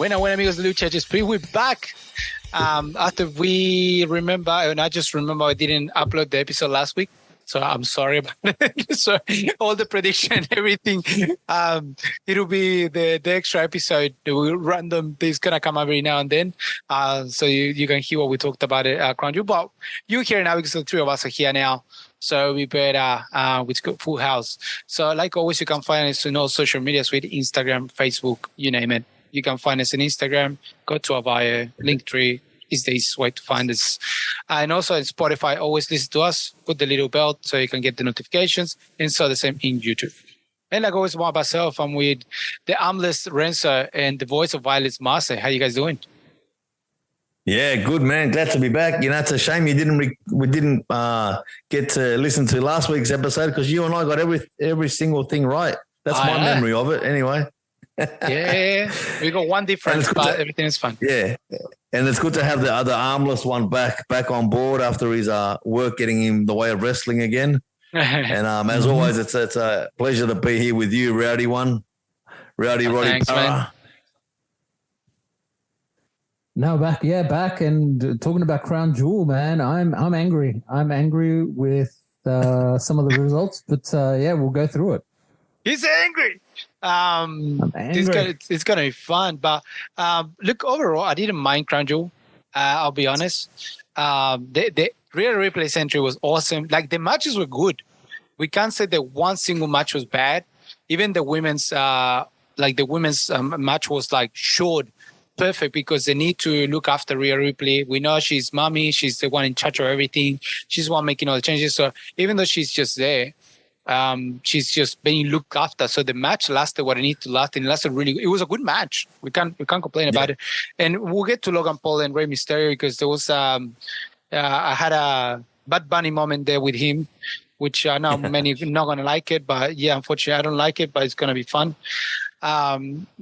Buena amigos de Lucha HSP, we're back. After we remember, and I just remember I didn't upload the episode last week, so I'm sorry about it. So all the prediction, everything, it'll be the extra episode. Random, it's gonna come every now and then, so you can hear what we talked about it, Crown Jewel. But you're here now because the three of us are here now. So we better, we've got full house. So like always, you can find us on all social medias with Instagram, Facebook, you name it. You can find us on Instagram, go to our bio, Linktree is the easiest way to find us. And also on Spotify, always listen to us, put the little bell so you can get the notifications, and so the same in YouTube. And like always, by myself, I'm with the armless Renzo and the voice of Violence, Marce. How you guys doing? Yeah, good, man. Glad to be back. You know, it's a shame we didn't get to listen to last week's episode because you and I got every single thing right. That's my memory of it, anyway. Yeah, we got one difference, but everything is fun. Yeah, and it's good to have the other armless one back on board after his work getting him the way of wrestling again. And as always, it's a pleasure to be here with you, Roddy Roddy Thanks, man. No, back and talking about Crown Jewel, man. I'm angry. I'm angry with some of the results, but yeah, we'll go through it. He's angry. I'm angry. It's gonna be fun, but look, overall, I didn't mind Crown Jewel. I'll be honest. The Rhea Ripley's entry was awesome. Like the matches were good. We can't say that one single match was bad. Even the women's match was like short. Perfect because they need to look after Rhea Ripley. We know she's mommy. She's the one in charge of everything. She's the one making all the changes. So even though she's just there, she's just being looked after. So the match lasted what it needed to last, and it was a good match. We can't complain about it. And we'll get to Logan Paul and Rey Mysterio because there was I had a Bad Bunny moment there with him, which I know many are not gonna like it, but yeah, unfortunately I don't like it, but it's gonna be fun.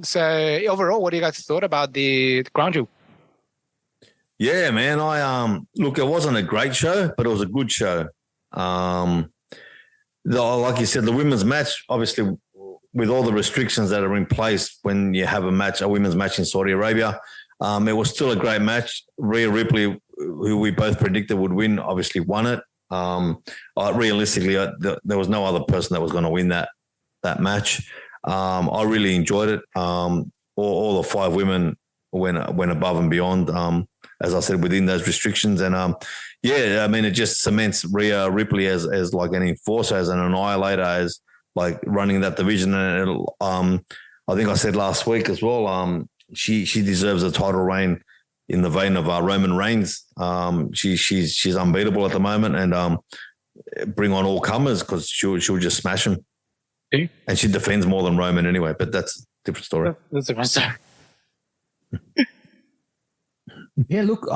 So overall, what do you guys thought about the Crown Jewel? Yeah, man. Look, it wasn't a great show, but it was a good show. Like you said, the women's match, obviously, with all the restrictions that are in place when you have a women's match in Saudi Arabia, it was still a great match. Rhea Ripley, who we both predicted would win, obviously won it. Realistically, there was no other person that was going to win that match. I really enjoyed it. All the five women went above and beyond, as I said, within those restrictions. And yeah, I mean, it just cements Rhea Ripley as like an enforcer, as an annihilator, as like running that division. And I think I said last week as well, she deserves a title reign in the vein of Roman Reigns. She's unbeatable at the moment, and bring on all comers because she'll just smash them. And she defends more than Roman anyway, but that's a different story. That's a different story. Yeah, look,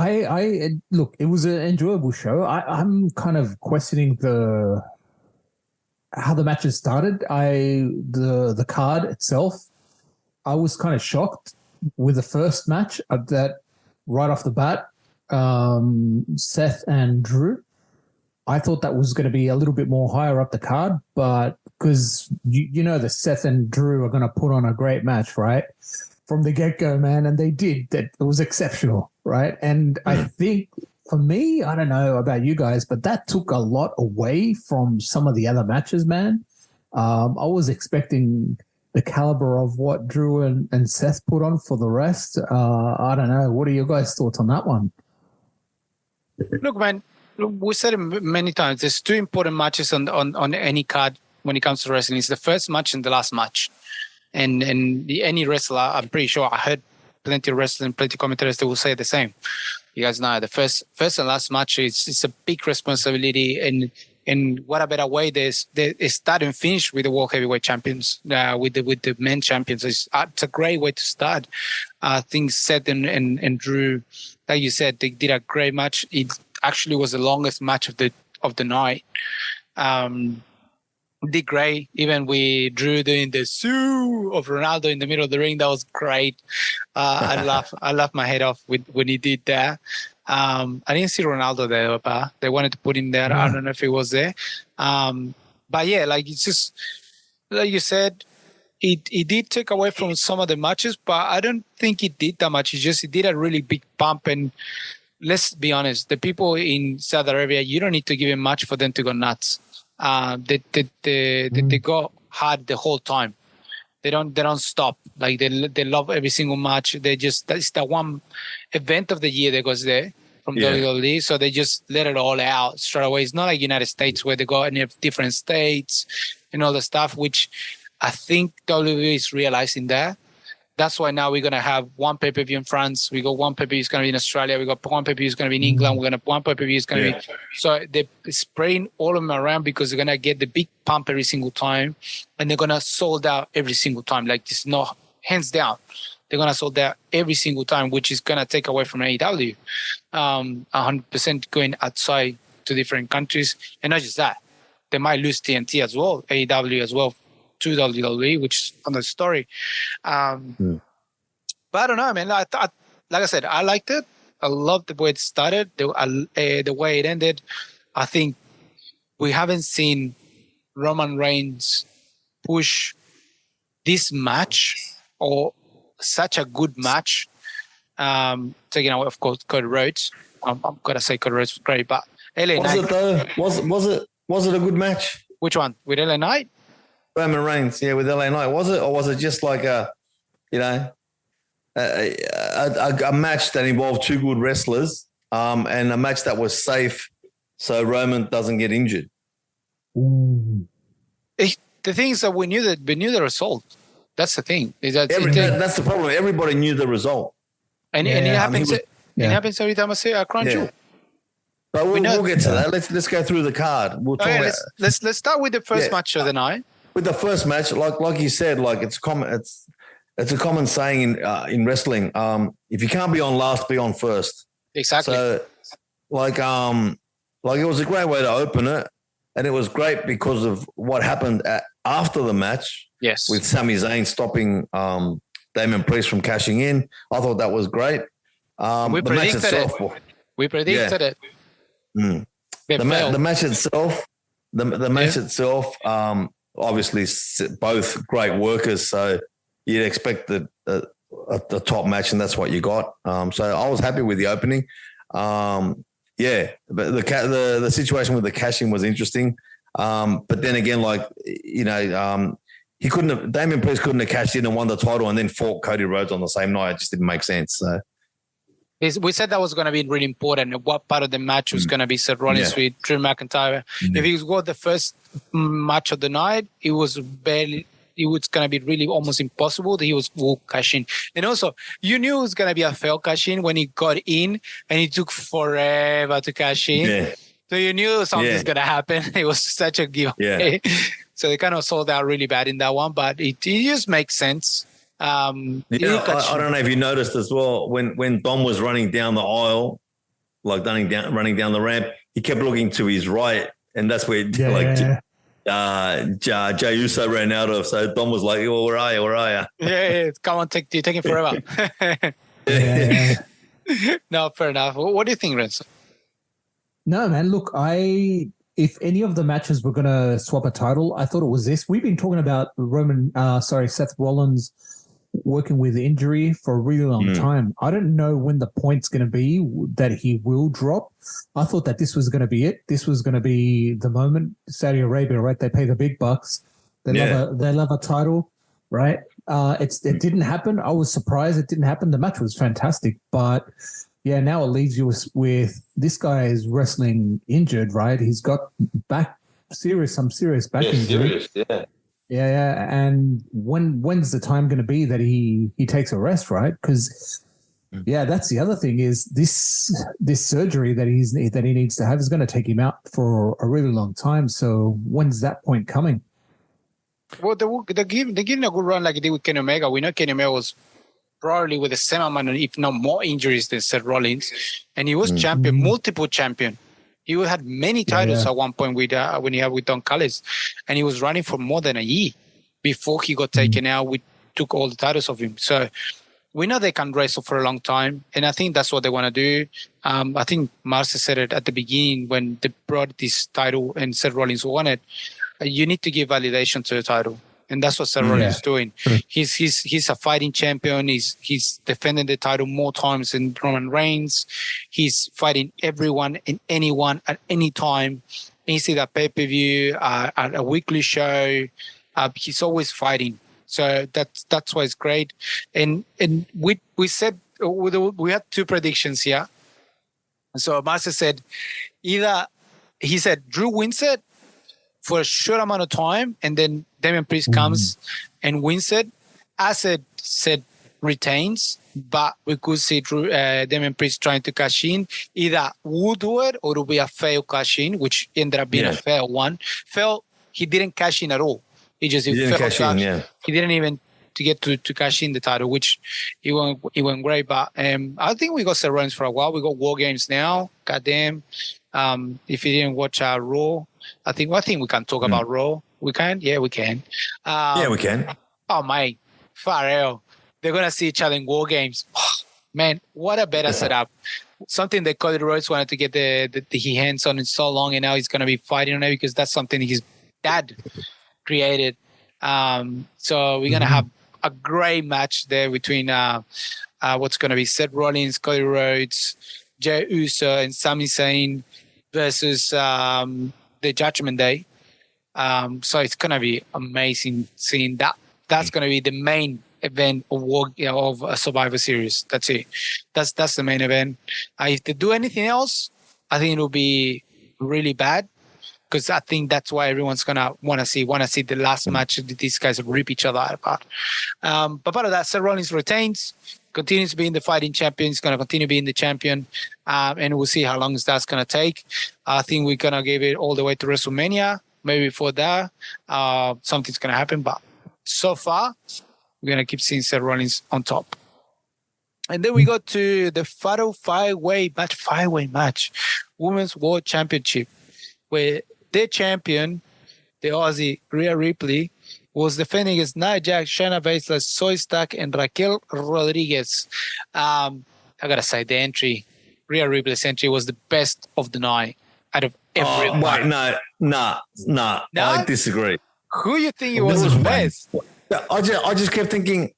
it was an enjoyable show. I'm kind of questioning how the matches started. The card itself, I was kind of shocked with the first match that right off the bat, Seth and Drew. I thought that was going to be a little bit more higher up the card, but because you know that Seth and Drew are going to put on a great match, right? From the get-go, man, and they did. That it was exceptional, right? And I think for me, I don't know about you guys, but that took a lot away from some of the other matches, man. I was expecting the caliber of what Drew and Seth put on for the rest. I don't know. What are your guys' thoughts on that one? Look, man, we said it many times. There's two important matches on any card when it comes to wrestling. It's the first match and the last match. And any wrestler, I'm pretty sure I heard plenty of wrestlers and plenty of commentators that will say the same. You guys know the first and last match it's a big responsibility, and what a better way they start and finish with the World Heavyweight Champions, with the men champions. It's a great way to start. I think Seth and Drew, like you said, they did a great match. It actually was the longest match of the night. Did great, even with Drew doing the Sue of Ronaldo in the middle of the ring. That was great. I laughed my head off when he did that. I didn't see Ronaldo there, but they wanted to put him there. I don't know if he was there. But yeah, like it's just like you said, it did take away from some of the matches, but I don't think it did that much. It did a really big pump. And let's be honest, the people in Saudi Arabia, you don't need to give them much for them to go nuts. They go hard the whole time. They don't stop. Like they love every single match. That's the one event of the year that goes there from WWE. So they just let it all out straight away. It's not like United States where they go in different states and all the stuff, which I think WWE is realizing that. That's why now we're going to have one pay-per-view in France. We got one pay-per-view is going to be in Australia. We got one pay-per-view is going to be in England. We're going to one pay-per-view is going to be. So they're spraying all of them around because they're going to get the big pump every single time, and they're going to sold out every single time. Like this, no hands down, they're going to sold out every single time, which is going to take away from AEW. 100% going outside to different countries, and not just that, they might lose TNT as well, AEW as well, to WWE, which is another story. But I don't know, man. Like I said, I liked it. I loved the way it started, the way it ended. I think we haven't seen Roman Reigns push this match or such a good match. Taking away, of course, Cody Rhodes. I'm gonna say Cody Rhodes was great, but LA was Knight. it though? Was it a good match? Which one? With LA Knight? Roman Reigns, with LA Knight, was it, or was it just like a match that involved two good wrestlers, and a match that was safe, so Roman doesn't get injured? Ooh. The thing is that we knew the result. That's the thing. That's the problem. Everybody knew the result, and it happens. It happens every time I say I crunch you. But we'll get to that. Let's go through the card. We'll talk about. Let's start with the first match of the night. With the first match, like you said, like it's common. It's a common saying in wrestling. If you can't be on last, be on first. Exactly. So, like it was a great way to open it, and it was great because of what happened after the match. Yes. With Sami Zayn stopping Damian Priest from cashing in, I thought that was great. We predicted it. We predicted it. The match itself. The match itself. Obviously, both great workers, so you'd expect the top match, and that's what you got. So I was happy with the opening. But the situation with the cashing was interesting. But then again, Damian Priest couldn't have cashed in and won the title and then fought Cody Rhodes on the same night. It just didn't make sense. So. We said that was going to be really important. What part of the match was going to be Seth Rollins with Drew McIntyre. If it was the first match of the night, it was going to be really almost impossible that he will cash in. And also, you knew it was going to be a failed cash in when he got in and it took forever to cash in. Yeah. So you knew something's going to happen. It was such a giveaway. Yeah. So they kind of sold out really bad in that one, but it just makes sense. I don't know if you noticed as well when Dom was running down the aisle, like running down the ramp, he kept looking to his right, and that's where Jey Uso ran out of. So Dom was like, "Oh, where are you? Where are you?" Yeah, come on, you're taking forever. No, fair enough. What do you think, Renzo? No, man. Look, if any of the matches were going to swap a title, I thought it was this. We've been talking about Seth Rollins working with injury for a really long time. I don't know when the point's going to be that he will drop. I thought that this was going to be it. This was going to be the moment. Saudi Arabia, right? They pay the big bucks. They love a title, right? It didn't happen. I was surprised it didn't happen. The match was fantastic, but now it leaves you with this guy is wrestling injured, right? He's got some serious back injury. Serious, Yeah. And when's the time going to be that he takes a rest, right? Because that's the other thing is this surgery that he needs to have is going to take him out for a really long time. So when's that point coming? Well, they're giving a good run like they did with Kenny Omega. We know Kenny Omega was probably with the same amount, if not more injuries than Seth Rollins, and he was champion, multiple champion. He had many titles at one point with when he had with Don Callis, and he was running for more than a year before he got taken out. We took all the titles of him, so we know they can wrestle for a long time, and I think that's what they want to do. I think Marcia said it at the beginning when they brought this title and Seth Rollins won it. You need to give validation to the title, And that's what Seth Rollins is doing. He's a fighting champion. He's defending the title more times than Roman Reigns. He's fighting everyone and anyone at any time. And you see that pay-per-view, at a weekly show. He's always fighting. So that's why it's great. And we said we had two predictions here. So Master said he said Drew wins it for a short amount of time, and then Damian Priest comes and wins it. I said retains, but we could see Damian Priest trying to cash in. Either we'll do it or it'll be a failed cash in, which ended up being a failed one. He didn't cash in at all. He didn't cash in. He didn't even to get to cash in the title, which he went great. But I think we got Seth Rollins for a while. We got War Games now. Goddamn. If you didn't watch Raw, I think we can talk about Raw. We can? Yeah, we can. We can. Oh, mate. Far out. They're going to see each other in War Games. Man, what a better setup. Something that Cody Rhodes wanted to get the hands on in so long, and now he's going to be fighting on it because that's something his dad created. So we're going to have a great match there between what's going to be Seth Rollins, Cody Rhodes, Jey Uso, and Sami Zayn versus the Judgment Day. So it's going to be amazing seeing that. That's going to be the main event of a Survivor Series. That's it. That's the main event. If they do anything else, I think it'll be really bad, because I think that's why everyone's gonna want to see the last match. These guys rip each other apart. But part of that, Seth Rollins retains, continues being the fighting champion. He's gonna continue being the champion, and we'll see how long that's gonna take. I think we're gonna give it all the way to WrestleMania. Maybe before that, something's gonna happen. But so far, we're going to keep seeing Seth Rollins on top. And then we go to the Fatal five-way match, Women's World Championship, where their champion, the Aussie Rhea Ripley, was defending against Nia Jax, Shayna Baszler, Zoe Stark, and Raquel Rodriguez. I got to say, the entry, Rhea Ripley's entry, was the best of the night out of everyone. Wait, no. I disagree. Who you think it was the best? I just kept thinking,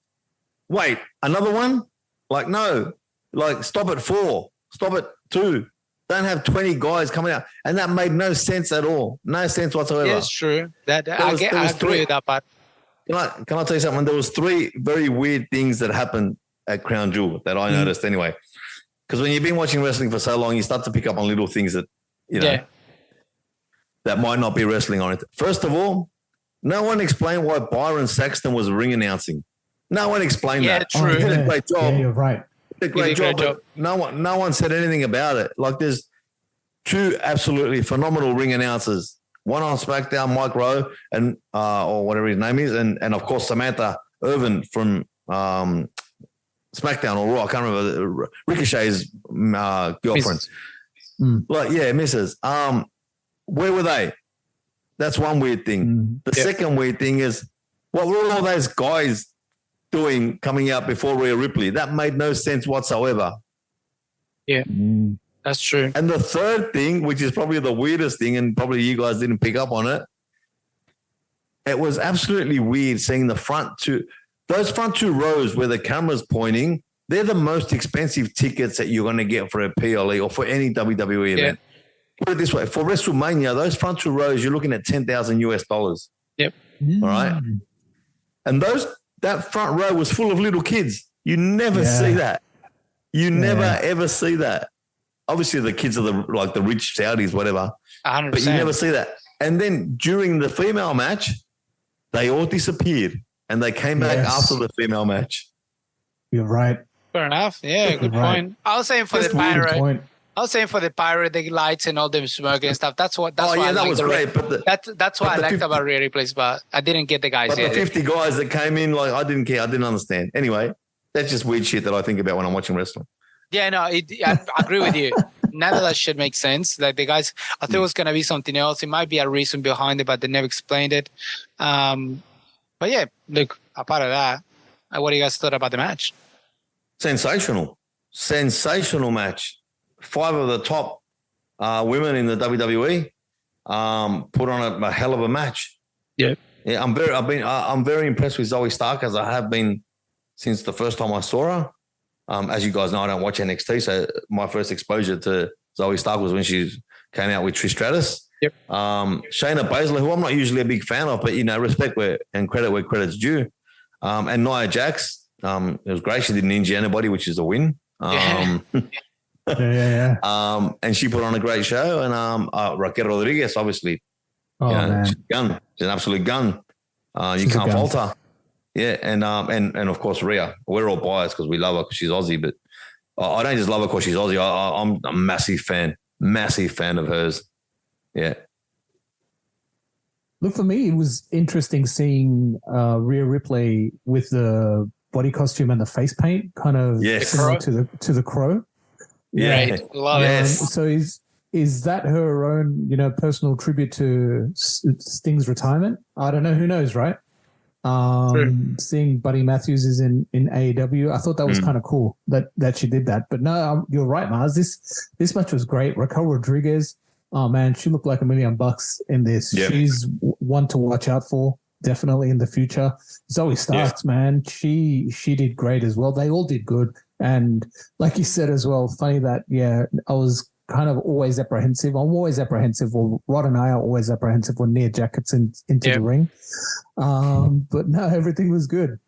wait, another one? Like, no. Like, stop at 4. Stop at 2. Don't have 20 guys coming out. And that made no sense at all. No sense whatsoever. Yeah, it's true. I agree with that part. Can I tell you something? There was 3 very weird things that happened at Crown Jewel that I noticed anyway. Because when you've been watching wrestling for so long, you start to pick up on little things that, that might not be wrestling on it. First of all, no one explained why Byron Saxton was ring announcing. No one explained that. Yeah, true. He did a great job. Yeah, you're right. He did a great job, but no one said anything about it. Like, there's 2 absolutely phenomenal ring announcers. One on SmackDown, Mike Rowe, and or whatever his name is, and of course Samantha Irvin from SmackDown or Raw. I can't remember. Ricochet's girlfriend. Like, Mrs. Where were they? That's one weird thing. The second weird thing is, what were all those guys doing coming out before Rhea Ripley? That made no sense whatsoever. Yeah, that's true. And the third thing, which is probably the weirdest thing, and probably you guys didn't pick up on it, it was absolutely weird seeing those front 2 rows where the camera's pointing. They're the most expensive tickets that you're going to get for a PLE or for any WWE event. Put it this way, for WrestleMania, those front 2 rows, you're looking at $10,000. Yep. All right. And that front row was full of little kids. You never see that. You never ever see that. Obviously, the kids are the rich Saudis, whatever. 100%. But you never see that. And then during the female match, they all disappeared and they came back after the female match. You're right. Fair enough. Yeah, good point. I was saying for the pirate. I was saying for the pirate, the lights and all the smoke and stuff. That's why that was great. That's what I liked about Rhea Ripley's, but I didn't get the guys. But the 50 guys that came in, like, I didn't care. I didn't understand. Anyway, that's just weird shit that I think about when I'm watching wrestling. Yeah, no, I agree with you. None of that shit makes sense. Like, the guys, I thought it was going to be something else. It might be a reason behind it, but they never explained it. But yeah, look, apart of that, what do you guys thought about the match? Sensational match. 5 of the top women in the WWE put on a hell of a match. Yeah. Yeah, I'm very impressed with Zoe Stark, as I have been since the first time I saw her. As you guys know, I don't watch NXT, so my first exposure to Zoe Stark was when she came out with Trish Stratus. Yep. Shayna Baszler, who I'm not usually a big fan of, but respect and credit where credit's due. And Nia Jax, it was great. She didn't injure anybody, which is a win. Yeah. And she put on a great show. And Raquel Rodriguez, obviously, man. she's a gun. She's an absolute gun. You can't fault her. Yeah, and of course Rhea. We're all biased because we love her because she's Aussie, but I don't just love her because she's Aussie. I'm a massive fan of hers. Yeah. Look, for me, it was interesting seeing Rhea Ripley with the body costume and the face paint, kind of similar to the Crow. Yeah, right. Love it. So is that her own, personal tribute to Sting's retirement? I don't know. Who knows, right? Seeing Buddy Matthews is in AEW, I thought that was kind of cool that she did that. But no, you're right, Mars. This match was great. Raquel Rodriguez, oh man, she looked like $1 million in this. Yep. She's one to watch out for, definitely in the future. Zoe Starks, man, she did great as well. They all did good, and like you said as well, funny that I was kind of always apprehensive. I'm always apprehensive. Well, Rod and I are always apprehensive when Nia Jax gets into the ring. But no, everything was good.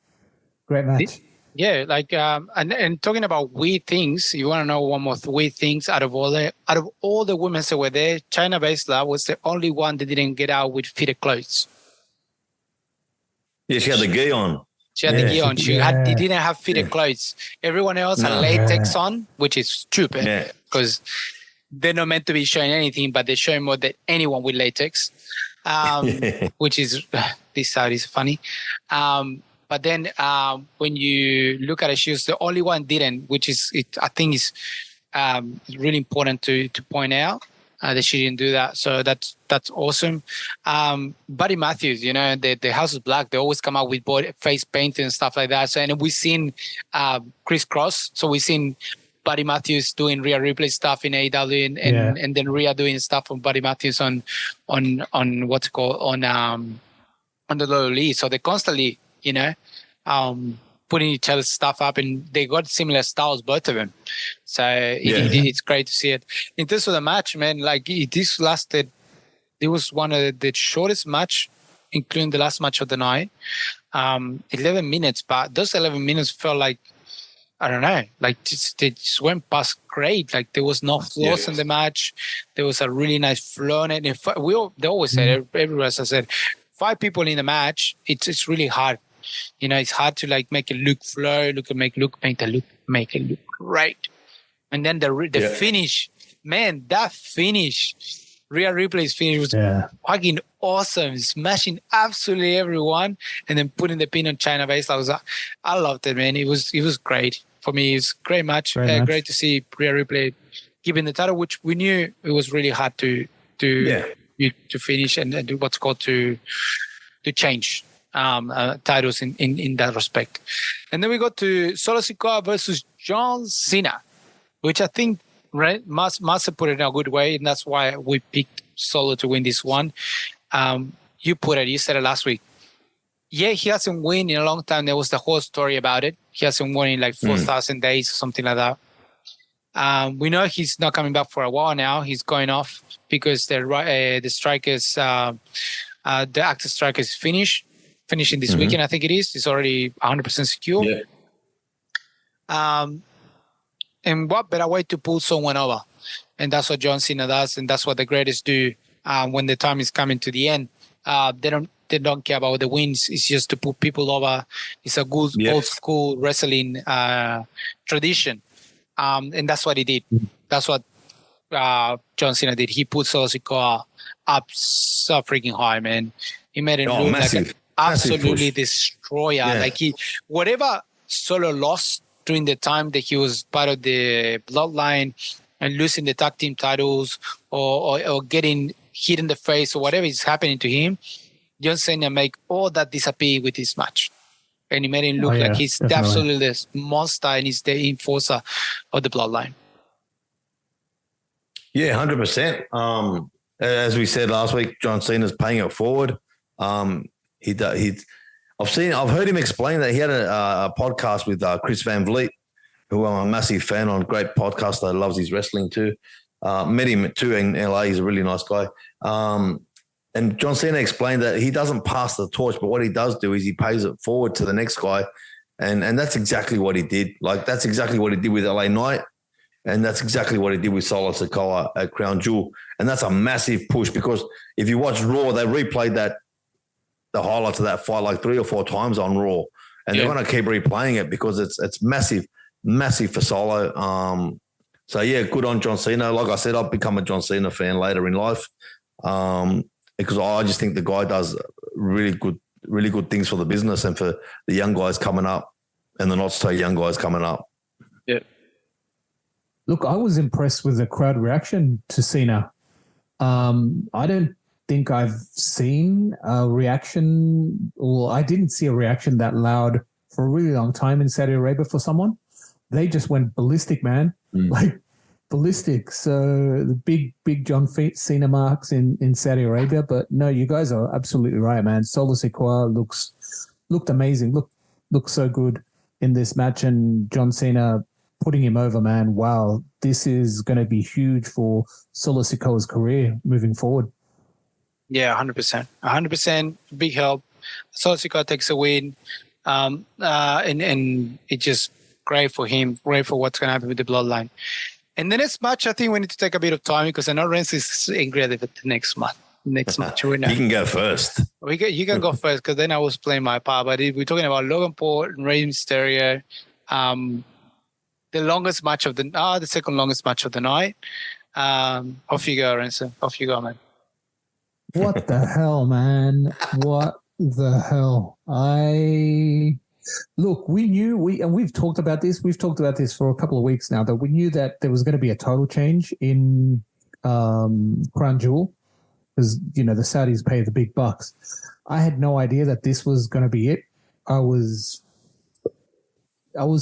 Great match. Yeah, like and talking about weird things, you want to know one more weird things out of all the women that were there, Shayna Baszler was the only one that didn't get out with fitted clothes. Yeah, she had the gi on. She had the gi on. She didn't have fitted clothes. Everyone else had latex on, which is stupid because they're not meant to be showing anything, but they're showing more than anyone with latex, which is this side is funny. But then when you look at it, she was the only one didn't, which is I think is really important to point out that she didn't do that. So that's awesome. Buddy Matthews, the House of Black, they always come out with face paint and stuff like that. So and we've seen Chris Cross. So we've seen Buddy Matthews doing Rhea Ripley stuff in AEW and then Rhea doing stuff from Buddy Matthews on what's it called on the Lower League. So they constantly, putting each other's stuff up, and they got similar styles, both of them. So it's great to see it. In terms of the match, man, like this lasted. It was one of the shortest match, including the last match of the night. 11 minutes, but those 11 minutes felt like, I don't know, like they just went past great. Like there was no flaws in the match. There was a really nice flow in it. They always said, everywhere I said, 5 people in the match, it's really hard. It's hard to like make it look flow, make it look great. And then the finish, man, that finish, Rhea Ripley's finish was fucking awesome, smashing absolutely everyone, and then putting the pin on Shayna Baszler. I loved it, man. It was great for me. It's a great match. Great to see Rhea Ripley giving the title, which we knew it was really hard to finish and do what's called to change titles in that respect. And then we got to Solo Sikoa versus John Cena, which I think must have put it in a good way, and that's why we picked Solo to win this one. You said it last week. Yeah, he hasn't won in a long time. There was the whole story about it. He hasn't won in like 4,000 days or something like that. We know he's not coming back for a while now. He's going off because the strikers, the active strike is finishing this weekend. I think it is. It's already 100% secure. Yeah. And what better way to pull someone over? And that's what John Cena does, and that's what the greatest do. When the time is coming to the end, they don't care about the wins. It's just to put people over. It's a good old school wrestling tradition, and that's what he did. That's what John Cena did. He put Solo Sikoa up so freaking high, man. He made it look like an absolutely destroyer. Yeah. Like whatever Solo lost during the time that he was part of the Bloodline and losing the tag team titles or getting hit in the face or whatever is happening to him, John Cena make all that disappear with this match. And he made him look like he's absolutely this monster and he's the enforcer of the Bloodline. Yeah, 100%. As we said last week, John Cena's paying it forward. I've heard him explain that he had a podcast with Chris Van Vliet, who I'm a massive fan on. Great podcaster, loves his wrestling too. Met him too in LA. He's a really nice guy. And John Cena explained that he doesn't pass the torch, but what he does do is he pays it forward to the next guy. And that's exactly what he did. Like, that's exactly what he did with LA Knight. And that's exactly what he did with Solo Sikoa at Crown Jewel. And that's a massive push, because if you watch Raw, they replayed the highlights of that fight like 3 or 4 times on Raw. And they're going to keep replaying it because it's massive, massive for Solo. So, yeah, good on John Cena. Like I said, I've become a John Cena fan later in life, because I just think the guy does really good things for the business and for the young guys coming up and the not so young guys coming up. Yeah. Look, I was impressed with the crowd reaction to Cena. I don't think I've seen a reaction, or I didn't see a reaction that loud for a really long time in Saudi Arabia for someone. They just went ballistic, man. Like ballistic. So the big John Cena marks in Saudi Arabia. But no, you guys are absolutely right, man. Solo Sikoa looked amazing. Looked so good in this match, and John Cena putting him over, man. Wow, this is going to be huge for Solo Sikoa's career moving forward. Yeah, 100%. 100% big help. Solo Sikoa takes a win. And it's just great for him, great for what's going to happen with the bloodline. And the next match, I think we need to take a bit of time, because I know Renz is angry at the next match. Right now. You can go first. You can go first, because then I was playing my part. But we're talking about Logan Paul and Rey Mysterio. The longest match of the second longest match of the night. Off you go, Renzo. Off you go, man. What the hell, man? What the hell? Look, we knew we've talked about this. We've talked about this for a couple of weeks now, that we knew that there was going to be a title change in Crown Jewel, because the Saudis pay the big bucks. I had no idea that this was going to be it. I was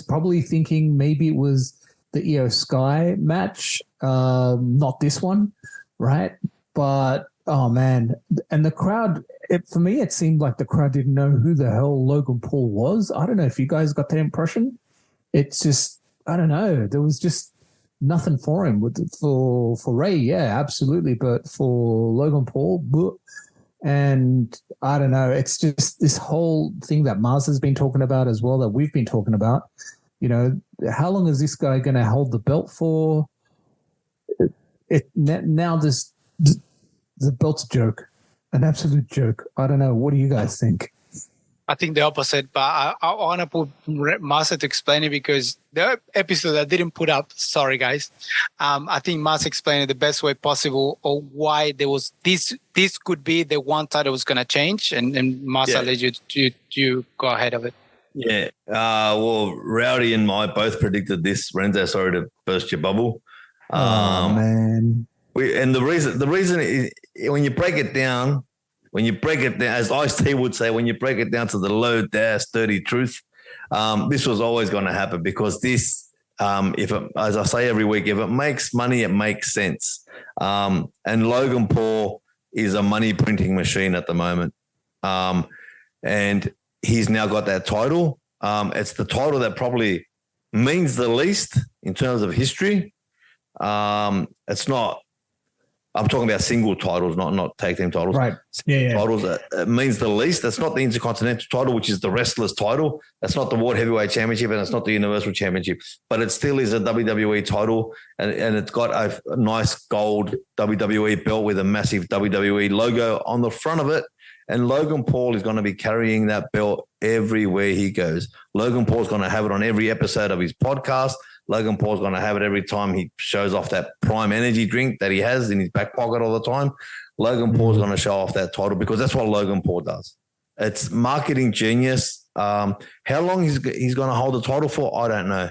probably thinking maybe it was the Io Sky match, not this one, right? But oh man, and the crowd. For me, it seemed like the crowd didn't know who the hell Logan Paul was. I don't know if you guys got that impression. It's just, I don't know. There was just nothing for him. For Ray, yeah, absolutely. But for Logan Paul, and I don't know. It's just this whole thing that Mars has been talking about as well, that we've been talking about. How long is this guy going to hold the belt for? Now the belt's a joke. An absolute joke. I don't know. What do you guys think? I think the opposite, but I want to put Masa to explain it, because the episode I didn't put up, sorry guys. I think Masa explained it the best way possible, or why there was this could be the one title was going to change, and Masa let you go ahead of it. Yeah. Well, Rowdy and I both predicted this. Renzo, sorry to burst your bubble. Man. And the reason is, when you break it down, as Ice-T would say, when you break it down to the low, dirty truth, this was always going to happen, because this, as I say every week, if it makes money, it makes sense. And Logan Paul is a money printing machine at the moment. And he's now got that title. It's the title that probably means the least in terms of history. It's not. I'm talking about single titles, not tag team titles. Right. Yeah. Titles it means the least. That's not the Intercontinental title, which is the wrestler's title. That's not the World Heavyweight Championship, and it's not the Universal Championship. But it still is a WWE title, and it's got a nice gold WWE belt with a massive WWE logo on the front of it. And Logan Paul is going to be carrying that belt everywhere he goes. Logan Paul's going to have it on every episode of his podcast. Logan Paul's going to have it every time he shows off that Prime Energy drink that he has in his back pocket all the time. Logan Paul's going to show off that title, because that's what Logan Paul does. It's marketing genius. How long he's going to hold the title for, I don't know.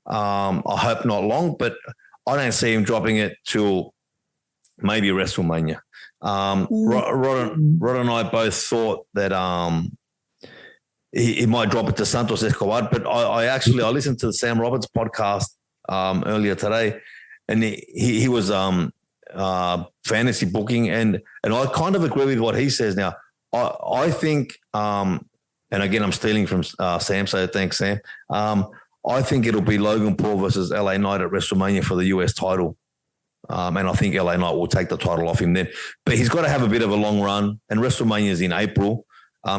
I hope not long, but I don't see him dropping it till maybe WrestleMania. Rod and I both thought that he might drop it to Santos Escobar, but I listened to the Sam Roberts podcast earlier today, and he was fantasy booking, and I kind of agree with what he says now. I think, and again, I'm stealing from Sam, so thanks, Sam. I think it'll be Logan Paul versus LA Knight at WrestleMania for the US title. And I think LA Knight will take the title off him then. But he's got to have a bit of a long run, and WrestleMania is in April.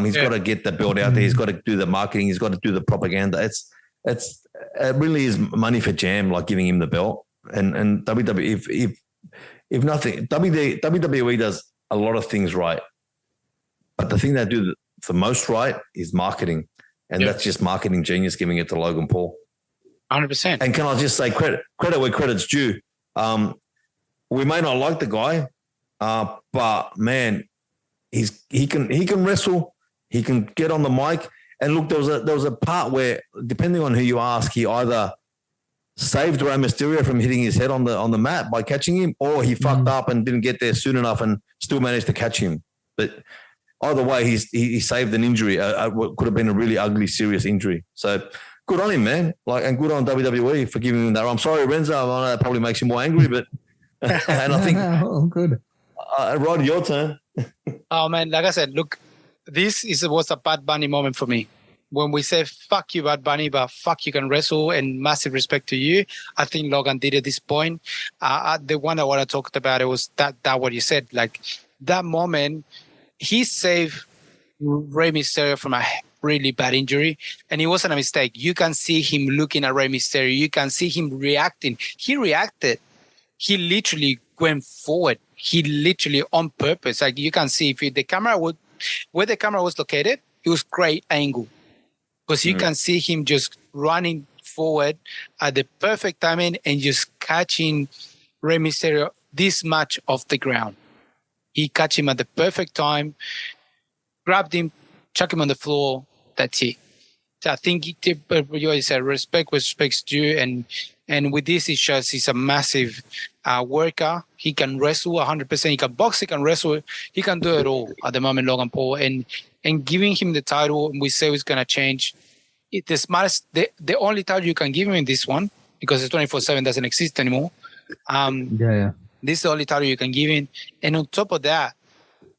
He's got to get the belt out there. He's got to do the marketing. He's got to do the propaganda. It really is money for jam, like giving him the belt. And WWE, if nothing, WWE does a lot of things right, but the thing they do the most right is marketing, and that's just marketing genius giving it to Logan Paul. 100%. And can I just say credit where credit's due? We may not like the guy, but man, he can wrestle. He can get on the mic. And look, there was a part where, depending on who you ask, he either saved Rey Mysterio from hitting his head on the mat by catching him, or he fucked up and didn't get there soon enough and still managed to catch him. But either way, he saved an injury. What could have been a really ugly, serious injury. So good on him, man. And good on WWE for giving him that. I'm sorry, Renzo. I know that probably makes you more angry, but and I think good. Rod, your turn. Oh man, like I said, look, this was a Bad Bunny moment for me. When we say fuck you, Bad Bunny, but fuck you can wrestle, and massive respect to you, I think Logan did at this point. The one I want to talk about, it was that what you said, like that moment, he saved Rey Mysterio from a really bad injury, and it wasn't a mistake. You can see him looking at Rey Mysterio. You can see him reacting. He reacted. He literally went forward. He literally on purpose. Like you can see where the camera was located, it was great angle. Because you can see him just running forward at the perfect timing and just catching Rey Mysterio this much off the ground. He catch him at the perfect time, grabbed him, chuck him on the floor. That's it. So I think you said respect where respect's due, and with this, it shows he's a massive worker. He can wrestle 100%. He can box. He can wrestle. He can do it all at the moment, Logan Paul. And giving him the title, we say it's going to change. The only title you can give him in this one, because the 24/7 doesn't exist anymore. This is the only title you can give him. And on top of that,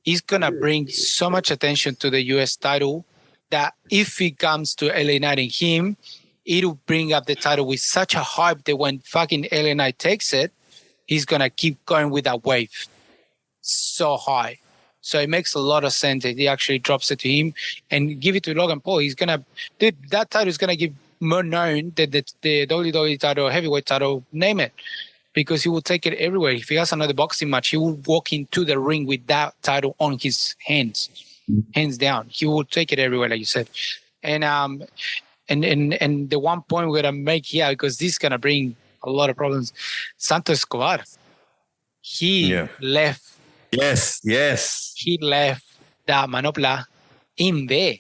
he's going to bring so much attention to the US title that if he comes to LA Knight and him, it'll bring up the title with such a hype that when fucking LA Knight takes it, he's going to keep going with that wave so high. So it makes a lot of sense that he actually drops it to him and give it to Logan Paul. That title is going to give more known that the WWE title, heavyweight title, name it, because he will take it everywhere. If he has another boxing match, he will walk into the ring with that title on his hands down. He will take it everywhere, like you said. And the one point we're going to make here, because this is going to bring a lot of problems, Santos Escobar, he left. Yes. He left that manopla in there.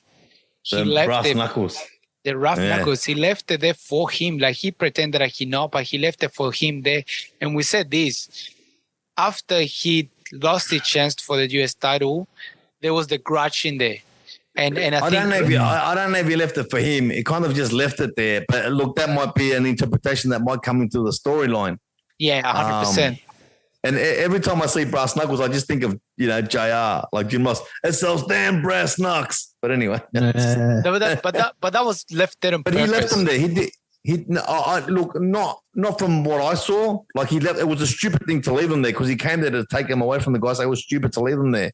He left brass knuckles. The rough knuckles. He left it there for him. Like he pretended that he know, but he left it for him there. And we said this. After he lost his chance for the US title, there was the grudge in there. And I don't know if he left it for him. He kind of just left it there. But look, that might be an interpretation that might come into the storyline. Yeah, 100%. And every time I see brass knuckles, I just think of, JR, like Jim Ross. It's those damn brass knucks. But anyway. But that was left there on purpose. But he left them there. He did. Look, not from what I saw. Like he left. It was a stupid thing to leave them there because he came there to take them away from the guys. So it was stupid to leave them there.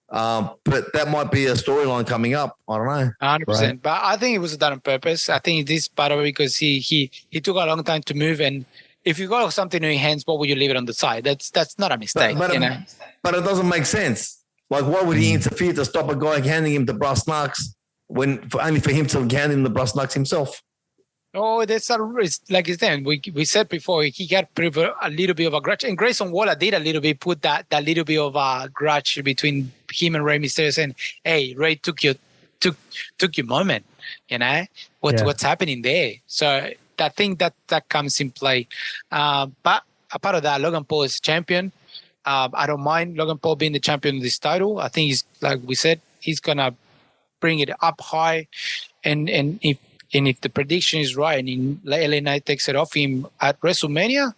But that might be a storyline coming up. I don't know. 100%. Right? But I think it was done on purpose. I think this part of it because he took a long time to move, and if you got something in your hands, why would you leave it on the side? That's not a mistake. But it doesn't make sense. Like, why would he interfere to stop a guy handing him the brass knucks only for him to hand him the brass knucks himself? Oh, that's like it's then. We said before he got a little bit of a grudge, and Grayson Waller did a little bit put that little bit of a grudge between him and Rey Mysterio, saying, "Hey, Rey took your moment, what's happening there." So I think that comes in play. But a part of that, Logan Paul is champion. I don't mind Logan Paul being the champion of this title. I think he's, like we said, he's gonna bring it up high, and if the prediction is right and LA Knight takes it off him at WrestleMania,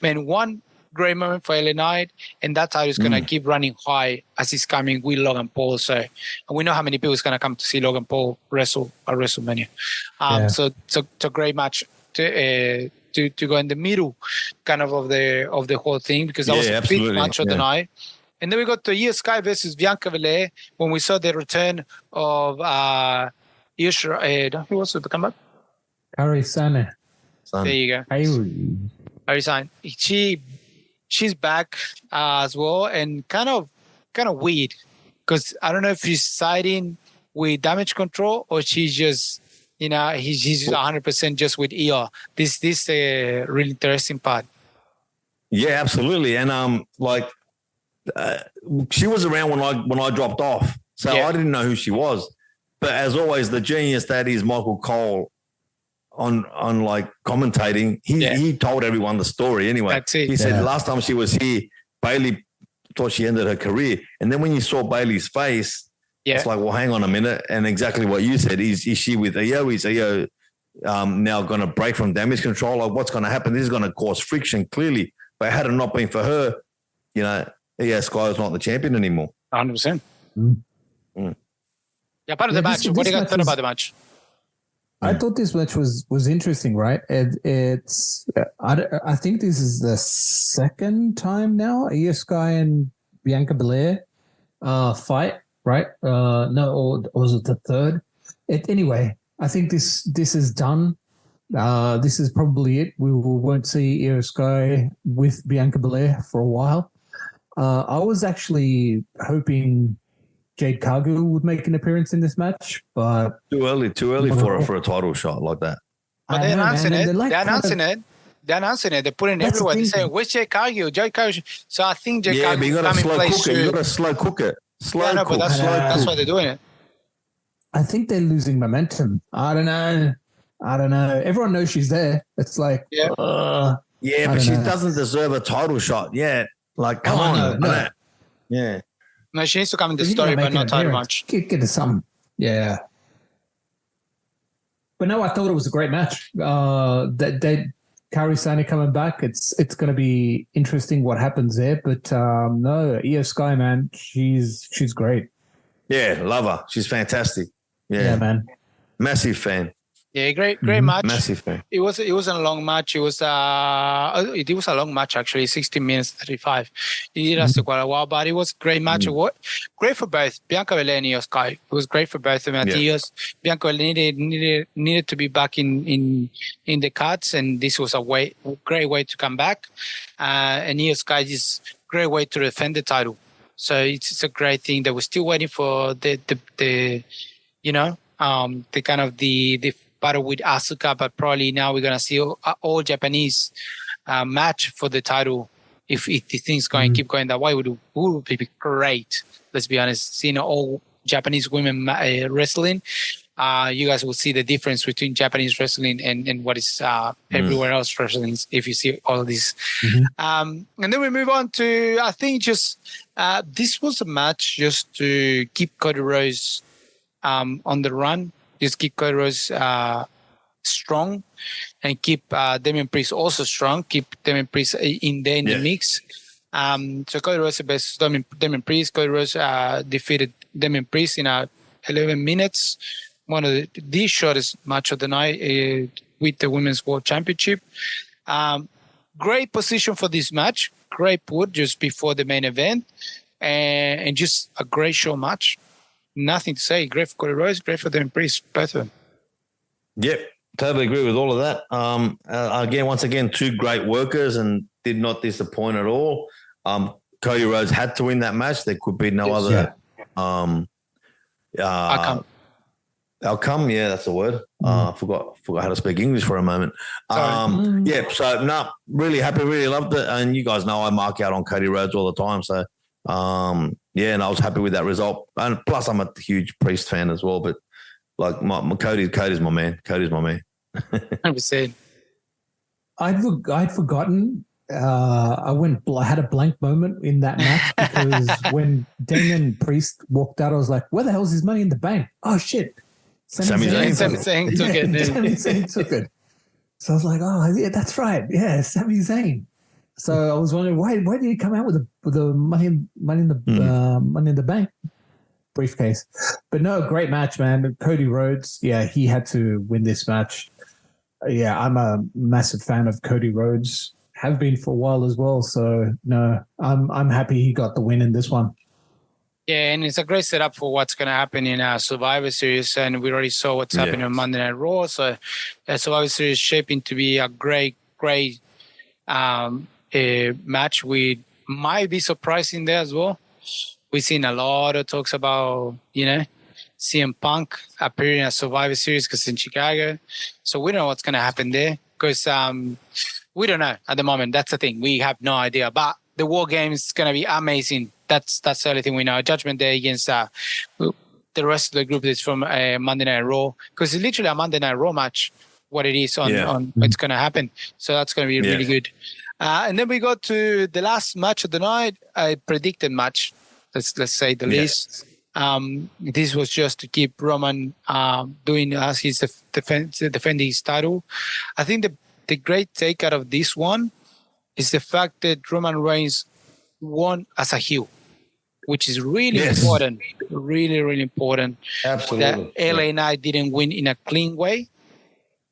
man, one great moment for LA Knight, and that title is gonna keep running high as he's coming with Logan Paul. So, and we know how many people is gonna come to see Logan Paul wrestle at WrestleMania. So it's a great match to go in the middle, kind of the whole thing, because that was a big match of the night. And then we got to Io Sky versus Bianca Belair when we saw the return of who was it to come back? Kairi Sane. There you go. Kairi Sane. She's back as well, and kind of weird, because I don't know if she's siding with Damage Control or she's just, he's just 100% just with Io. This really interesting part. Yeah, absolutely. And she was around when I dropped off, so I didn't know who she was. But as always, the genius that is Michael Cole on like commentating, he told everyone the story anyway. That's it. He said last time she was here, Bayley thought she ended her career, and then when you saw Bayley's face, it's like, well, hang on a minute, and exactly what you said. Is she with Io? Is Io now going to break from Damage Control? Like, what's going to happen? This is going to cause friction, clearly. But had it not been for her, Io Sky is not the champion anymore. 100%. Yeah, part of the match. What do you thought about the match? I thought this match was interesting, right? It's I think this is the second time now Io Sky and Bianca Belair fight, right? No, or was it the third? Anyway, I think this is done. This is probably it. We won't see Io Sky with Bianca Belair for a while. I was actually hoping Jade Cargill would make an appearance in this match, but too early for a title shot like that. But they're announcing it. They're announcing it. They're putting it everywhere. They're saying, "Where's Jade Cargill? Jade Cargill." So I think Jade Cargill. But you got to slow cook it. You got to slow cook it. But that's why they're doing it. I think they're losing momentum. I don't know. Everyone knows she's there. It's like, but she doesn't deserve a title shot yet. Like, come on. No. Yeah. No, she needs to come in the story, but not title match. Get to some. Yeah. But no, I thought it was a great match. Kairi Sane coming back. It's going to be interesting what happens there. But no, Io Sky, man, she's great. Yeah, love her. She's fantastic. Yeah, man. Massive fan. Yeah, great match. Massive fan. It wasn't a long match. It was a long match actually, 16 minutes 35. It lasted quite a while, but it was a great match. Great for both Bianca Belair and Io Sky. It was great for both of them. Bianca Belair needed to be back in the cards, and this was a great way to come back. And Io Sky is a great way to defend the title. So it's a great thing that we're still waiting for the kind of the battle with Asuka, but probably now we're gonna see all Japanese match for the title. If the things keep going that way, would be great. Let's be honest, seeing all Japanese women wrestling, you guys will see the difference between Japanese wrestling and what is everywhere else wrestling. If you see all of this, and then we move on to, I think, just this was a match just to keep Cody Rhodes on the run. Just keep Cody Rhodes strong, and keep Damian Priest also strong. Keep Damian Priest in the mix. So Cody Rhodes versus Damian Priest. Cody Rhodes defeated Damian Priest in 11 minutes. One of the shortest match of the night with the Women's World Championship. Great position for this match. Great put just before the main event, and just a great show match. Nothing to say. Great for Cody Rhodes, great for Damian Priest, both of them. Yep, totally agree with all of that. Once again, two great workers and did not disappoint at all. Cody Rhodes had to win that match. There could be no other outcome. Yeah, that's the word. Forgot how to speak English for a moment. Really happy, really loved it. And you guys know I mark out on Cody Rhodes all the time. So, and I was happy with that result. And plus, I'm a huge Priest fan as well. But like Cody's my man. Cody's my man. 100%. I'd forgotten. I had a blank moment in that match because when Damian Priest walked out, I was like, "Where the hell is his Money in the Bank?" Oh shit! Sami Zayn took it. Sami Zayn took it. So I was like, "Oh yeah, that's right. Yeah, Sami Zayn." So I was wondering, why did he come out with the money in the bank briefcase? But no, great match, man. Cody Rhodes, yeah, he had to win this match. Yeah, I'm a massive fan of Cody Rhodes. Have been for a while as well. So no, I'm happy he got the win in this one. Yeah, and it's a great setup for what's going to happen in Survivor Series, and we already saw what's happening on Monday Night Raw. So Survivor Series is shaping to be a great match. We might be surprising there as well. We've seen a lot of talks about, CM Punk appearing at Survivor Series because in Chicago. So we don't know what's going to happen there because we don't know at the moment. That's the thing. We have no idea. But the War Games is going to be amazing. That's the only thing we know. Judgment Day against the rest of the group that's from Monday Night Raw, because it's literally a Monday Night Raw match. What it is on what's going to happen. So that's going to be really good. And then we go to the last match of the night, a predicted match. Let's say the least. This was just to keep Roman doing as he's defending his title. I think the great take out of this one is the fact that Roman Reigns won as a heel, which is really important. Really, really important. Absolutely. That LA Knight didn't win in a clean way,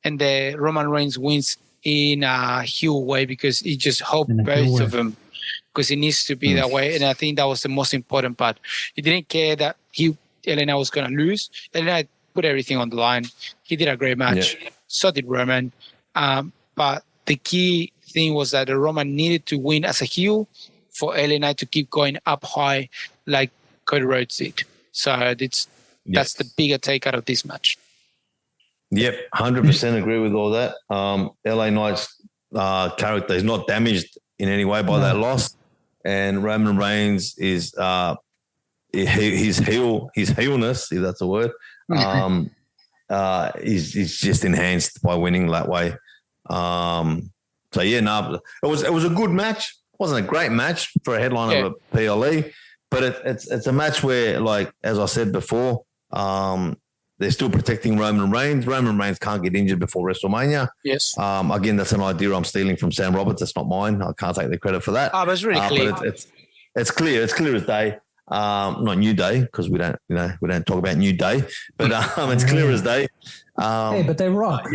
and the Roman Reigns wins in a heel way because he just helped both of them, because it needs to be that way. And I think that was the most important part. He didn't care that LA Knight was going to lose. LA Knight put everything on the line. He did a great match. So did Roman. But the key thing was that the Roman needed to win as a heel for LA Knight to keep going up high like Cody Rhodes did. So that's the bigger take out of this match. Yep, 100% agree with all that. LA Knight's character is not damaged in any way by that loss, and Roman Reigns is his heelness, if that's a word, is just enhanced by winning that way. It was a good match. It wasn't a great match for a headline of a PLE, but it's a match where, like as I said before, they're still protecting Roman Reigns. Roman Reigns can't get injured before WrestleMania. Yes. Again, that's an idea I'm stealing from Sam Roberts. That's not mine. I can't take the credit for that. But it's really clear. But it's clear. It's clear as day. Not New Day, because we don't talk about New Day, but it's clear as day. Hey, but they rock.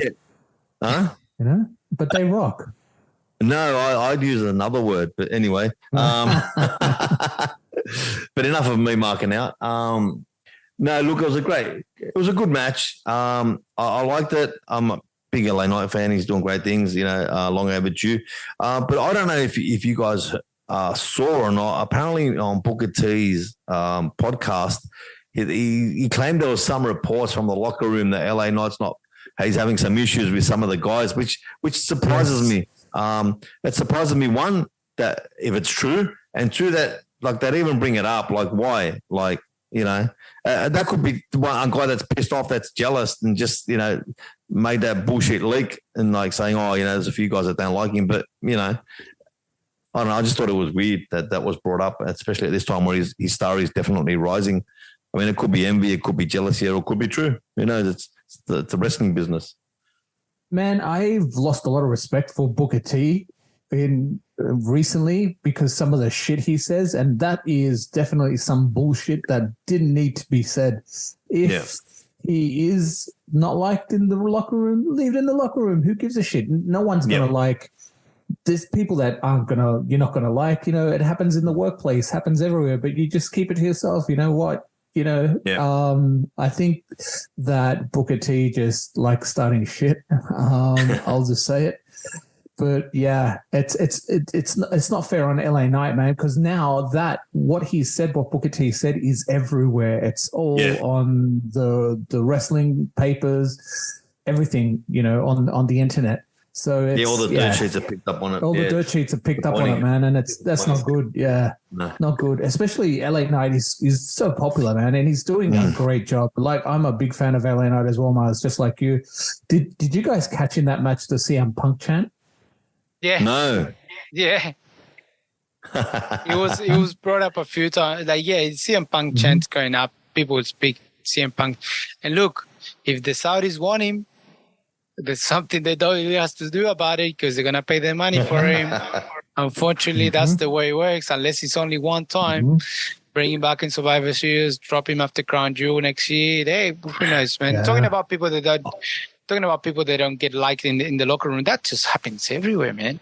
But they rock. No, I'd use another word, but anyway. But enough of me marking out. No, look, it was a good match. I liked it. I'm a big LA Knight fan. He's doing great things, long overdue. But I don't know if you guys saw or not. Apparently on Booker T's podcast, he claimed there was some reports from the locker room that LA Knight's he's having some issues with some of the guys, which surprises me. It surprises me, one, that if it's true, and two, that they even bring it up. Like, why? That could be a guy that's pissed off, that's jealous, and just made that bullshit leak and saying, there's a few guys that don't like him. But I don't know. I just thought it was weird that was brought up, especially at this time where his star is definitely rising. I mean, it could be envy, it could be jealousy, or it could be true. It's the wrestling business. Man, I've lost a lot of respect for Booker T recently because some of the shit he says, and that is definitely some bullshit that didn't need to be said. If he is not liked in the locker room, leave it in the locker room. Who gives a shit? No one's gonna like. There's people that you're not gonna like. It happens in the workplace, happens everywhere, but you just keep it to yourself. You know what? I think that Booker T just likes starting shit. I'll just say it. But yeah, it's not fair on LA Knight, man, because now that what Booker T said is everywhere. It's all on the wrestling papers, everything, on the internet. So it's, all the dirt sheets are picked up on it. All the dirt sheets are picked up on it, man, and that's not good. Yeah, not good. Especially LA Knight is so popular, man, and he's doing a great job. Like, I'm a big fan of LA Knight as well, Mars, just like you. Did you guys catch in that match the CM Punk chant? Yeah. No. Yeah. It was brought up a few times. CM Punk chants going up. People would speak CM Punk, and look, if the Saudis want him, there's something that WWE has to do about it because they're going to pay their money for him. Unfortunately, that's the way it works. Unless it's only one time, bring him back in Survivor Series, drop him after Crown Jewel next year. Hey, who knows, man? Yeah. Talking about people that don't get liked in the locker room, that just happens everywhere, man.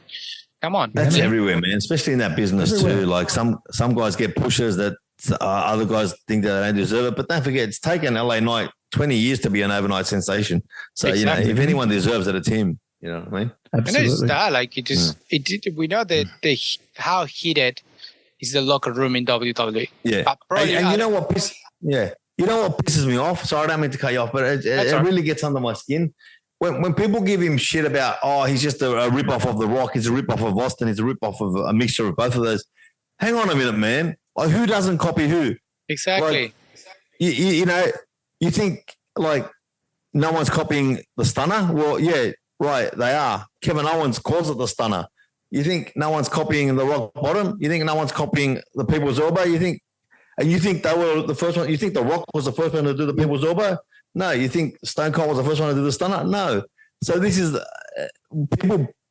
Come on. That's man. everywhere, man. Especially in that business Everywhere. too. Like some guys get pushes that other guys think that they don't deserve it. But don't forget, it's taken LA Knight 20 years to be an overnight sensation. So Exactly. if anyone deserves it, it's him. You know what I mean? And it's Absolutely. that, like we know that how heated is the locker room in WWE. Yeah. But probably And you know what? You know what pisses me off? Sorry, I don't mean to cut you off, but it really gets under my skin. When people give him shit about, he's just a rip-off of The Rock, he's a rip-off of Austin, he's a rip-off of a mixture of both of those. Hang on a minute, man. Like, who doesn't copy who? Exactly. Like, you think, like, no one's copying the Stunner? Well, yeah, right, they are. Kevin Owens calls it the Stunner. You think no one's copying the Rock Bottom? You think no one's copying the People's Elbow? You think they were the first one? You think The Rock was the first one to do the People's Elbow? No. You think Stone Cold was the first one to do the Stunner? No. So this is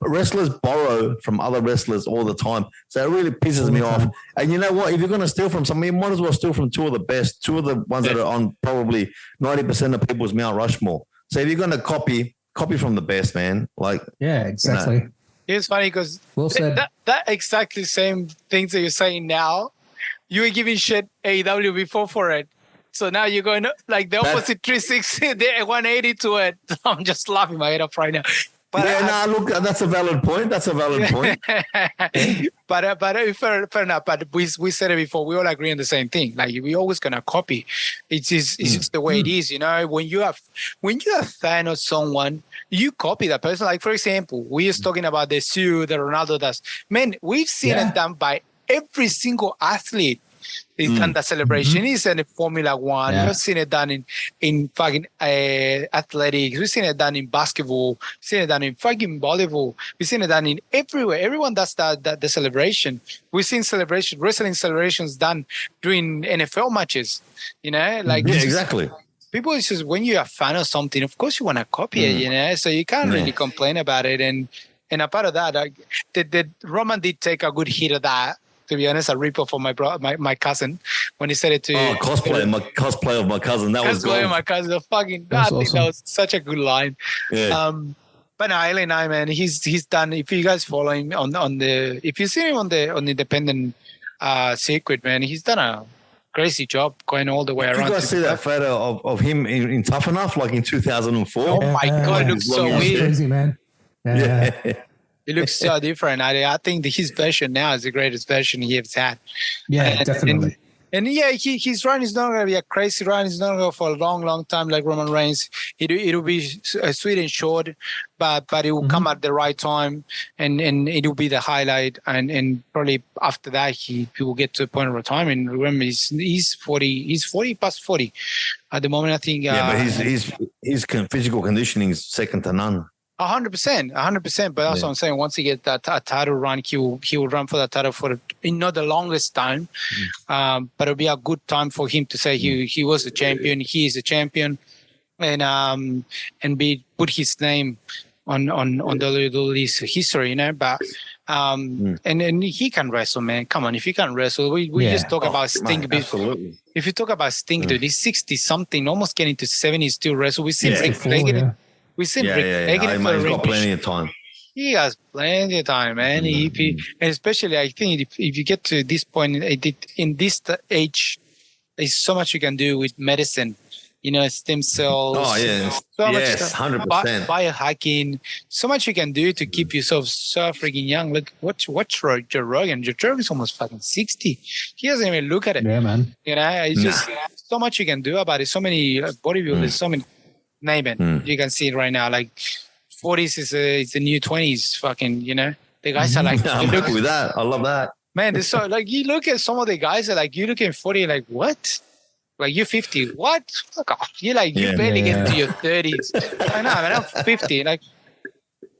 wrestlers borrow from other wrestlers all the time. So it really pisses me off. And you know what? If you're going to steal from somebody, you might as well steal from two of the best, two of the ones that are on probably 90% of people's Mount Rushmore. So if you're going to copy from the best, man. Like, Yeah, exactly. It's funny because Well said. that exactly same things that you're saying now, you were giving shit AEW before for it. So now you're going like the opposite 360, the 180 to it. I'm just laughing my head off right now. But look, that's a valid point. That's a valid point. but fair enough. But we said it before. We all agree on the same thing. Like we always gonna copy. It's just the way it is. You know, when you're a fan of someone, you copy that person. Like for example, we was talking about the suit that Ronaldo does. Man, we've seen it done by every single athlete. He's done that celebration. He's in Formula One. Yeah. We've seen it done in fucking athletics. We've seen it done in basketball. We've seen it done in fucking volleyball. We've seen it done in everywhere. Everyone does the celebration. We've seen wrestling celebrations done during NFL matches. You know, like Exactly. People, it's just when you're a fan of something, of course you want to copy it. You know, so you can't really complain about it. And a part of that, the Roman did take a good hit of that. To be honest, a rip-off of my cousin when he said it to cosplay of my cousin. That was cosplay gold. of my cousin. I think awesome. that was such a good line. Yeah. But no, LA Knight, man, he's done. If you guys follow him if you see him on the independent circuit, man, he's done a crazy job going all the way Did around. you guys see that photo of him in Tough Enough, like in 2004? Oh my God, it looks so That's weird. Crazy, man. Yeah. It looks so different. I think his version now is the greatest version he has had. Yeah, definitely. And yeah, his run is not going to be a crazy run. It's not going to go for a long, long time like Roman Reigns. It'll be sweet and short, but it will come at the right time, and it will be the highlight. And probably after that, he will get to a point of retirement. Remember, he's 40. He's 40 past 40 at the moment. I think. Yeah, but his physical conditioning is second to none. 100%. But that's what I'm saying. Once he gets that title run, he will run for that title for not the longest time, but it'll be a good time for him to say he was a champion. He is a champion, and put his name on WWE's history, you know. But and he can wrestle, man. Come on, if he can wrestle, we just talk about Sting. Absolutely. If you talk about Sting, dude, he's 60 something, almost getting to 70, still wrestle. We've seen Rick Flair. We've seen Rick Flair. He's got plenty of time. He has plenty of time, man. And especially, I think if you get to this point in this age, there's so much you can do with medicine. You know, stem cells. Oh yeah, so yes, 100%. Biohacking. So much you can do to keep yourself so freaking young. Look, watch Joe Rogan. Joe Rogan's almost fucking 60. He doesn't even look at it. Yeah, man. You know, it's just so much you can do about it. So many bodybuilders, so many. Name it. You can see it right now. Like 40s is the new 20s. Fucking, you know, the guys are like. I'm happy with that. I love that. Man, it's so like you look at some of the guys are like you look at 40, like what? Like you're 50. What? Fuck off. You're like you barely get to your 30s. I know, man. I'm 50. Like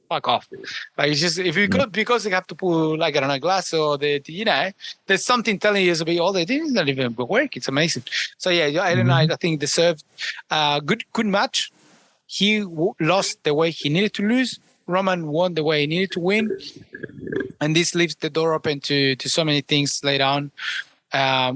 fuck off. Like it's just if you go because you have to put like I don't know glass or you know there's something telling you to be all they did not even work. It's amazing. So yeah, I don't know. I think deserved good match. He lost the way he needed to lose, Roman won the way he needed to win, and this leaves the door open to so many things later on.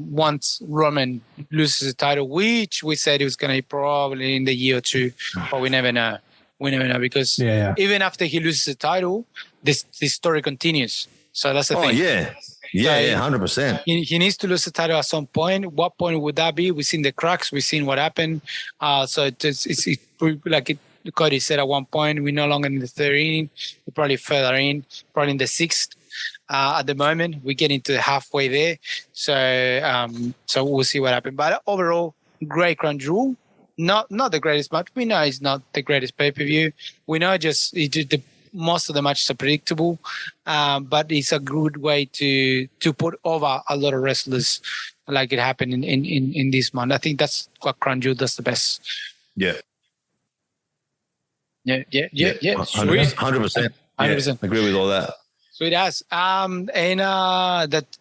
Once Roman loses the title, which we said it was going to be probably in the year or two, but we never know. We never know because even after he loses the title, this story continues. So that's the thing. Yeah, 100%. He needs to lose the title at some point. What point would that be? We've seen the cracks. We've seen what happened. So it's like Cody said at one point, we're no longer in the third inning. We're probably further in, probably in the sixth. At the moment, we're getting to halfway there. So we'll see what happens. But overall, great Crown Jewel. Not the greatest match. We know it's not the greatest pay-per-view. We know most of the matches are predictable, but it's a good way to put over a lot of wrestlers like it happened in this month. I think that's what Crown Jewel does the best. Yeah. Yeah. 100%. 100%. Agree with all that. Sweet ass.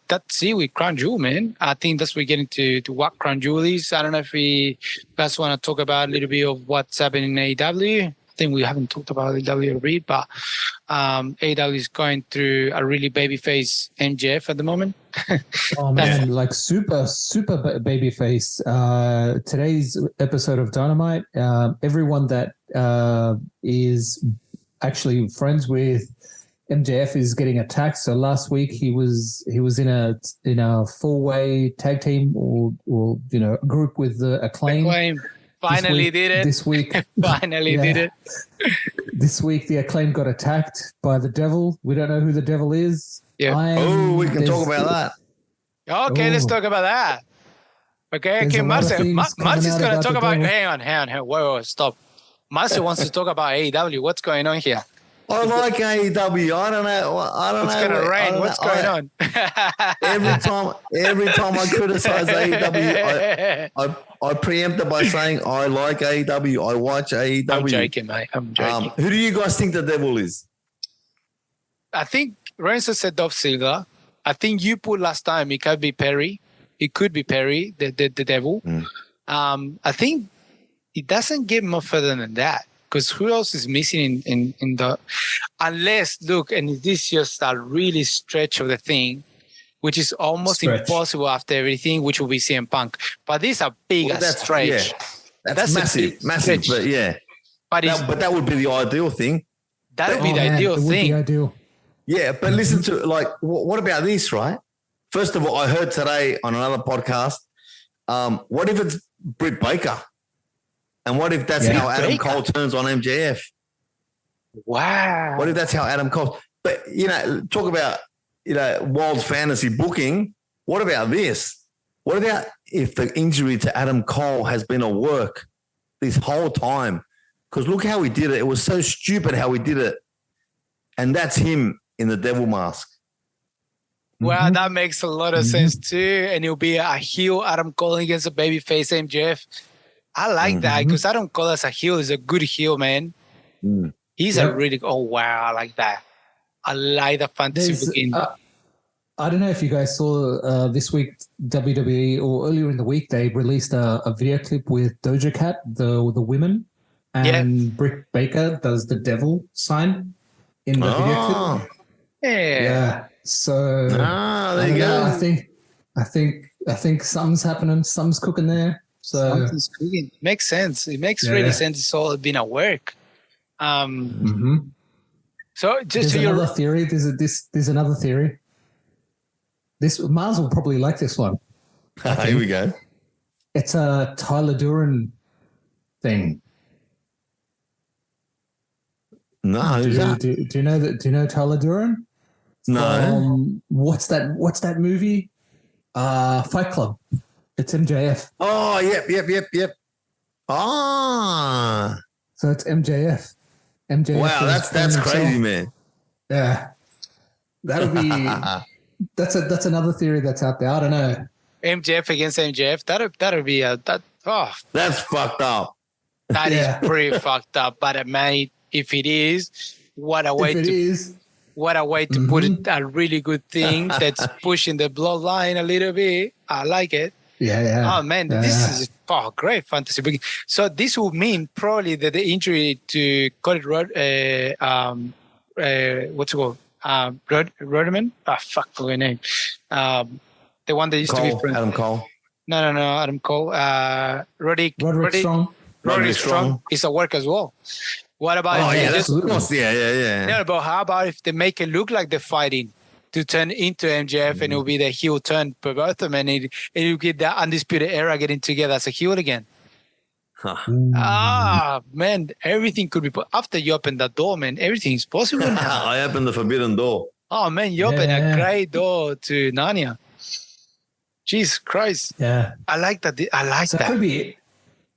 That's it with Crown Jewel, man. I think that's what we're getting to what Crown Jewel is. I don't know if we guys want to talk about a little bit of what's happening in AEW. I think we haven't talked about AEW already, but AEW is going through a really babyface MJF at the moment. Oh man, like super babyface. Today's episode of Dynamite, everyone that is actually friends with MJF is getting attacked. So last week he was in a 4-way tag team or group with the Acclaim. Finally did it. This week. Finally did it. This week the Acclaim got attacked by the Devil. We don't know who the Devil is. Yeah. We can talk about that. Okay, let's talk about that. Okay, Marcel is going to talk about... Hang on. Whoa, stop. Marcel wants to talk about AEW. What's going on here? I like AEW. I don't know. It's going to rain. What's going on? every time I criticize AEW, I preempt it by saying I like AEW. I watch AEW. I'm joking, mate. I'm joking. Who do you guys think the Devil is? I think Renzo said Dolph Ziggler. I think you put last time it could be Perry. It could be Perry, the Devil. I think it doesn't get more further than that. Because who else is missing in the... Unless, look, and this is just a really stretch of the thing, which is almost impossible after everything, which will be CM Punk. But this is a bigger stretch. Yeah, that's massive, but yeah. But that would be the ideal thing. That would be the ideal thing. Ideal. Yeah, but listen to, like, what about this, right? First of all, I heard today on another podcast, what if it's Britt Baker? And what if that's how Adam Cole turns on MJF? Wow. What if that's how Adam Cole... But, talk about, wild fantasy booking. What about this? What about if the injury to Adam Cole has been a work this whole time? Because look how he did it. It was so stupid how he did it. And that's him in the devil mask. Well, that makes a lot of sense too. And it'll be a heel Adam Cole against a babyface MJF. I like that because Adam Cole as a heel is a good heel, man. He's a really... Oh, wow. I like that. I like the fantasy booking. I don't know if you guys saw this week, WWE, or earlier in the week, they released a video clip with Doja Cat, the women, and Britt Baker does the devil sign in the video clip. Yeah. So there you go. I think something's happening. Something's cooking there. So something's cooking. Makes sense. It makes really sense. It's all been a work. So just there's another theory. There's another theory. Mars will probably like this one. Here we go. It's a Tyler Duran thing. No, do you know that? Do you know Tyler Duran? No. What's that movie? Fight Club. It's MJF. Oh, yep. Ah. So it's MJF. Wow, that's crazy, man. Yeah. That'll be that's another theory that's out there. I don't know. MJF against MJF. That'll be that's fucked up. That is pretty fucked up. But mate, if it is, what a way to put it, a really good thing that's pushing the bloodline a little bit. I like it. Yeah. Oh man, this is great fantasy booking. So this will mean probably that the injury to Cody Rhodes, what's it called? Rodman? Fuck, for her name. The one that used to be friends. Adam Cole. No, Adam Cole. Roderick Strong. Roderick Strong is a work as well. What about yeah, but how about if they make it look like they're fighting to turn into MJF and it will be the heel turn for both of them and it will get that undisputed era getting together as a heel again. Man, everything could be after you open that door, man. Everything is possible now. I opened the forbidden door. Oh man, you open a great door to Narnia. Jesus Christ! Yeah, I like that. I like so that. Could be.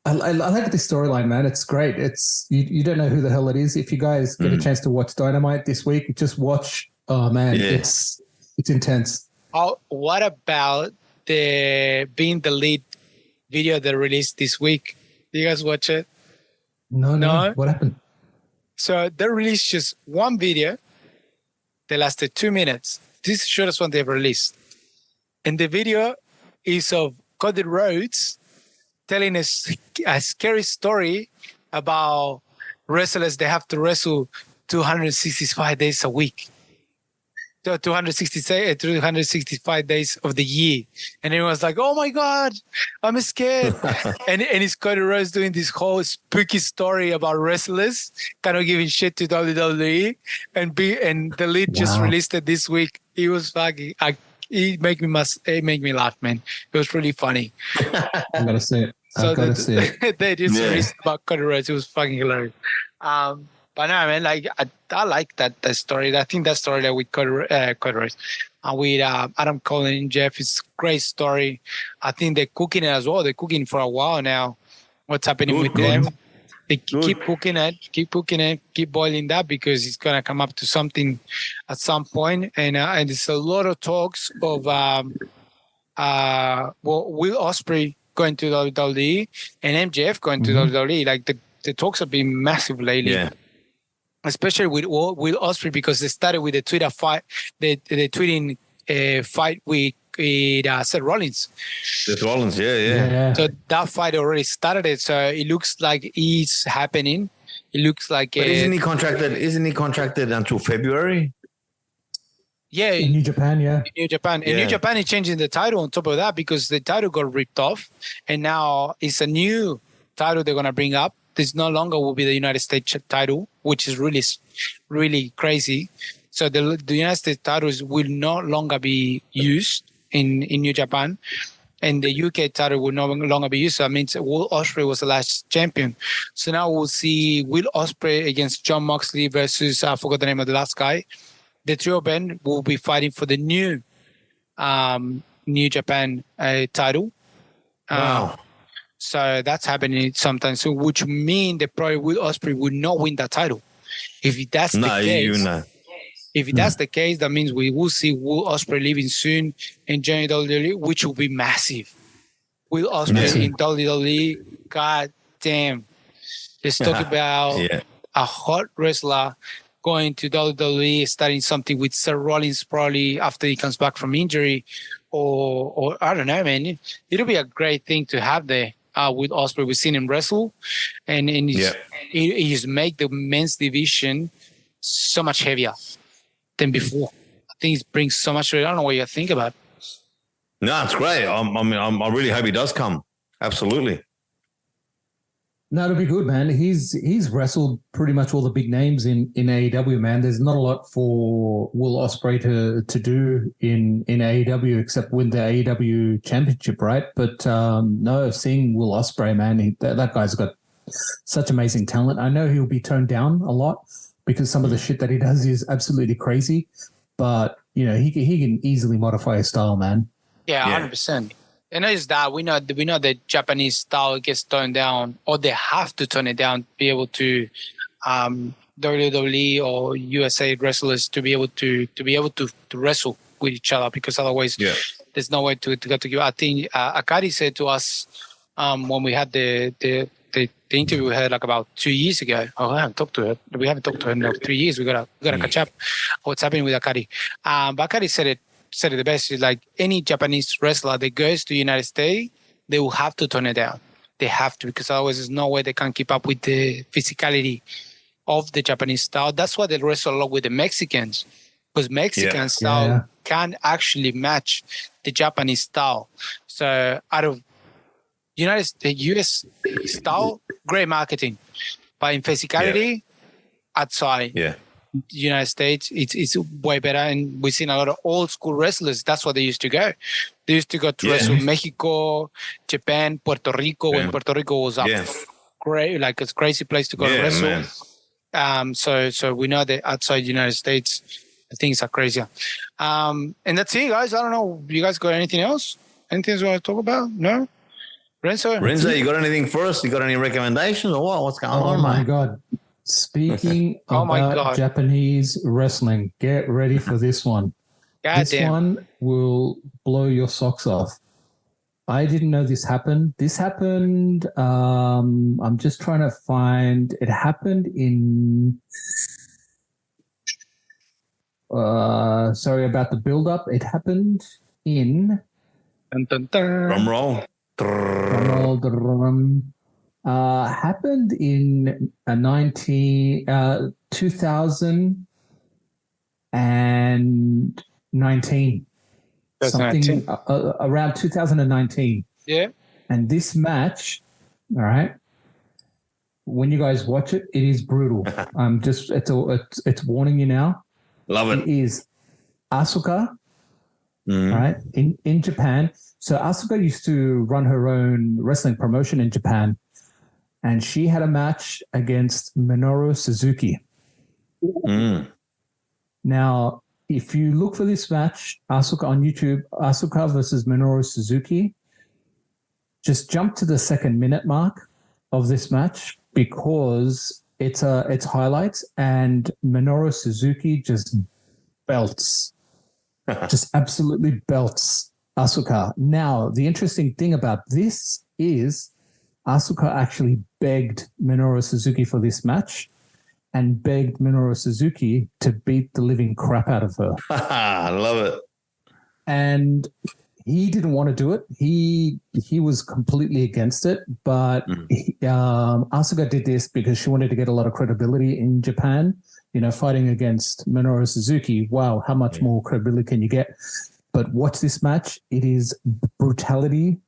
I like this storyline, man. It's great. It's you don't know who the hell it is. If you guys get a chance to watch Dynamite this week, just watch. Oh man, it's intense. Oh, what about the being the lead video they released this week? Do you guys watch it? No. What happened? So they released just one video. They lasted 2 minutes. This is the shortest one they've released. And the video is of Cody Rhodes telling a scary story about wrestlers. They have to wrestle 265 days a week. So 365 days of the year. And everyone's like, oh my God, I'm scared. and it's Cody Rhodes doing this whole spooky story about wrestlers, kind of giving shit to WWE. And the lead just released it this week. It was fucking, it made me laugh, man. It was really funny. I'm going to see it. They just released about Cody Rhodes. It was fucking hilarious. But no, man, like I like that story. I think that story with Cody Rhodes and with Adam Cole and Jeff is a great story. I think they're cooking it as well. They're cooking for a while now. What's happening with them? They keep cooking it, keep boiling that because it's gonna come up to something at some point. And there's a lot of talks of Will Ospreay going to WWE and MJF going to WWE. Like the talks have been massive lately. Yeah. Especially with Ospreay because they started with the Twitter fight, the tweeting fight with Seth Rollins. Seth Rollins, yeah. So that fight already started. So it looks like it's happening. It looks like. But isn't he contracted until February? Yeah, in New Japan, In New Japan is changing the title on top of that because the title got ripped off, and now it's a new title they're gonna bring up. This no longer will be the United States title, which is really, really crazy. So the United States titles will no longer be used in New Japan, and the UK title will no longer be used. So that means Will Ospreay was the last champion. So now we'll see Will Ospreay against Jon Moxley versus I forgot the name of the last guy. The three of them will be fighting for the new New Japan title. Wow. So that's happening sometime soon, which means that probably Will Ospreay will not win that title. If that's the case, if that's the case, that means we will see Will Ospreay leaving soon and joining WWE, which will be massive. Will Ospreay in WWE, god damn. Let's talk about a hot wrestler going to WWE, starting something with Seth Rollins probably after he comes back from injury, or I don't know, man. It'll be a great thing to have there. With Ospreay, we've seen him wrestle, and he's make the men's division so much heavier than before. I think it brings so much. I don't know what you think about it. No, it's great. I really hope he does come. Absolutely. No, it'll be good, man. He's wrestled pretty much all the big names in AEW, man. There's not a lot for Will Ospreay to do in AEW except win the AEW championship, right? But no, seeing Will Ospreay, man, that guy's got such amazing talent. I know he'll be toned down a lot because some of the shit that he does is absolutely crazy, but you know he can easily modify his style, man. Yeah, 100%. And not just that, we know the Japanese style gets toned down, or they have to tone it down to be able to WWE or USA wrestlers to be able to wrestle with each other, because otherwise there's no way to get together. I think Akari said to us when we had the interview we had like about 2 years ago. Oh, I haven't talked to her. We haven't talked to her in like 3 years. We gotta catch up. What's happening with Akari? But Akari said it the best. Is like any Japanese wrestler that goes to the United States, they will have to tone it down. They have to, because otherwise there's no way they can keep up with the physicality of the Japanese style. That's why they wrestle a lot with the Mexicans, because Mexican style can actually match the Japanese style. So out of the US style, great marketing, but in physicality, outside United States, it's way better. And we've seen a lot of old school wrestlers. That's what they used to go. They used to go to wrestle Mexico, Japan, Puerto Rico, when Puerto Rico was up great, like a crazy place to go to wrestle. Man. So we know that outside United States, things are crazier. And that's it, guys. I don't know. You guys got anything else? Anything you want to talk about? No? Renzo, you got anything for us? You got any recommendations or what? What's going on? Oh my God. Speaking about Japanese wrestling, get ready for this one. This one will blow your socks off. I didn't know this happened. This happened, I'm just trying to find, it happened in, sorry about the build-up. It happened in... Drum roll. Happened in 2019. Something around 2019. Yeah. And this match, all right, when you guys watch it, it is brutal. It's warning you now. Love it. It is Asuka, right, in Japan. So Asuka used to run her own wrestling promotion in Japan, and she had a match against Minoru Suzuki. Now, if you look for this match, Asuka on YouTube, Asuka versus Minoru Suzuki, just jump to the 2nd minute mark of this match because it's highlights, and Minoru Suzuki just belts, just absolutely belts Asuka. Now, the interesting thing about this is Asuka actually begged Minoru Suzuki for this match and begged Minoru Suzuki to beat the living crap out of her. I love it. And he didn't want to do it. He was completely against it. But Asuka did this because she wanted to get a lot of credibility in Japan. You know, fighting against Minoru Suzuki. Wow, how much more credibility can you get? But watch this match. It is brutality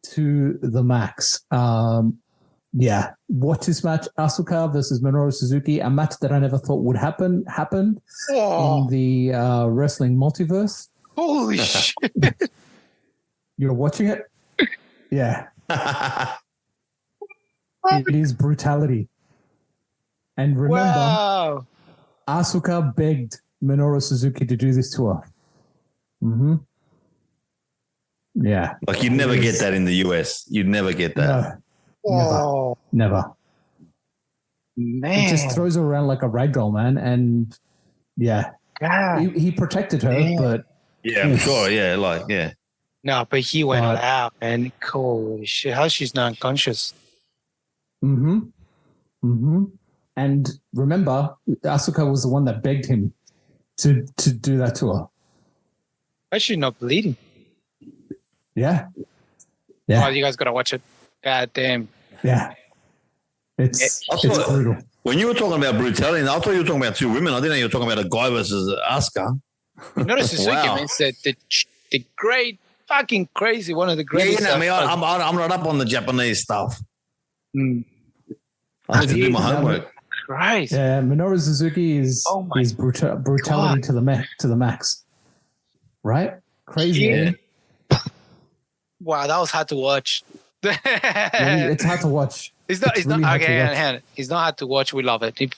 to the max. Watch this match, Asuka versus Minoru Suzuki, a match that I never thought would happened in the wrestling multiverse. Holy shit. You're watching it? Yeah. It is brutality. And remember, Asuka begged Minoru Suzuki to do this to her. Yeah. Like you'd never get that in the US. You'd never get that. No. Never. Man. It just throws her around like a ragdoll, man. And he protected her, but I'm sure. No, but he went out, and cool shit. How she's not unconscious? And remember, Asuka was the one that begged him to do that to her. Why is she not bleeding? Yeah. Oh, you guys gotta watch it. God damn. Yeah. It's brutal. When you were talking about brutality, I thought you were talking about two women. I didn't know you were talking about a guy versus Asuka. Notice Suzuki, man, said the great, fucking crazy, one of the greatest. I'm not up on the Japanese stuff. I have to do my homework. Christ. Yeah, Minoru Suzuki is brutality to the max. Right? Crazy. Yeah. Wow, that was hard to watch. It's hard to watch. It's not hard to watch. We love it. We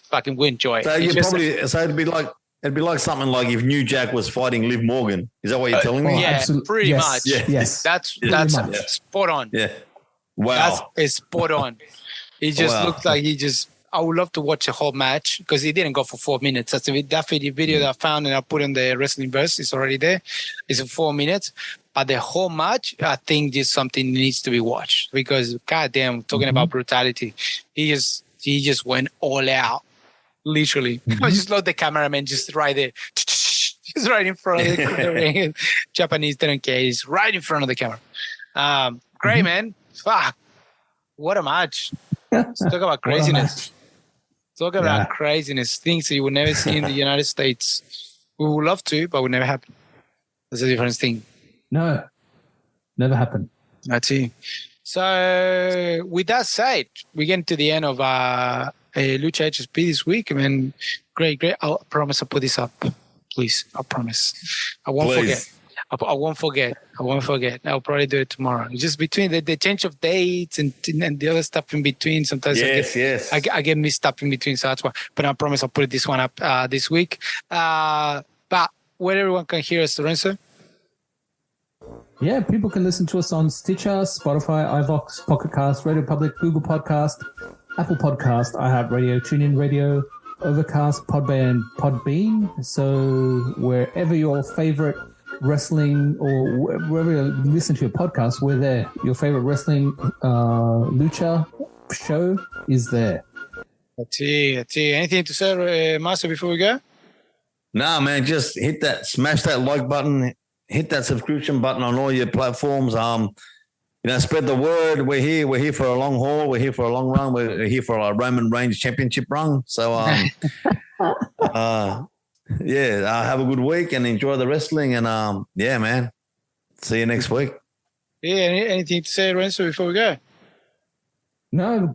enjoy it. So it'd be like something like if New Jack was fighting Liv Morgan. Is that what you're telling me? Yeah, pretty much. Yeah. Yes. That's spot on. Yeah. Wow. That's spot on. He just looked like I would love to watch the whole match because he didn't go for 4 minutes. That's that video that I found and I put in the Wrestling Verse. It's already there. It's in 4 minutes. But the whole match, I think is something needs to be watched because, goddamn, talking about brutality, he just went all out, literally. I just love the cameraman just right there. He's right in front of the ring. Japanese didn't care. He's right in front of the camera. Great, man. Fuck. What a match. Let's talk about craziness. Talk about craziness, things that you would never see in the United States. We would love to, but would never happen. That's a different thing. No, never happened. That's it. So with that said, we get to the end of Lucha HSP this week. I mean, great. I promise I'll put this up, please. I promise. I won't forget. I won't forget. I'll probably do it tomorrow. Just between the change of dates and the other stuff in between. Sometimes I get mixed up in between. So that's why. But I promise I'll put this one up this week. But where everyone can hear us, Lorenzo? Yeah, people can listen to us on Stitcher, Spotify, iVoox, Pocket Cast, Radio Public, Google Podcast, Apple Podcast, iHeartRadio, TuneIn Radio, Overcast, Podbean. So wherever your favorite wrestling or wherever you listen to your podcast, we're there. Your favorite wrestling lucha show is there. That's it. Anything to say, Master, before we go? Nah, man, just smash that like button, hit that subscription button on all your platforms. Spread the word. We're here for a long haul. We're here for a long run. We're here for our Roman Reigns championship run. So, have a good week and enjoy the wrestling. And, man, see you next week. Yeah, anything to say, Renzo, before we go? No,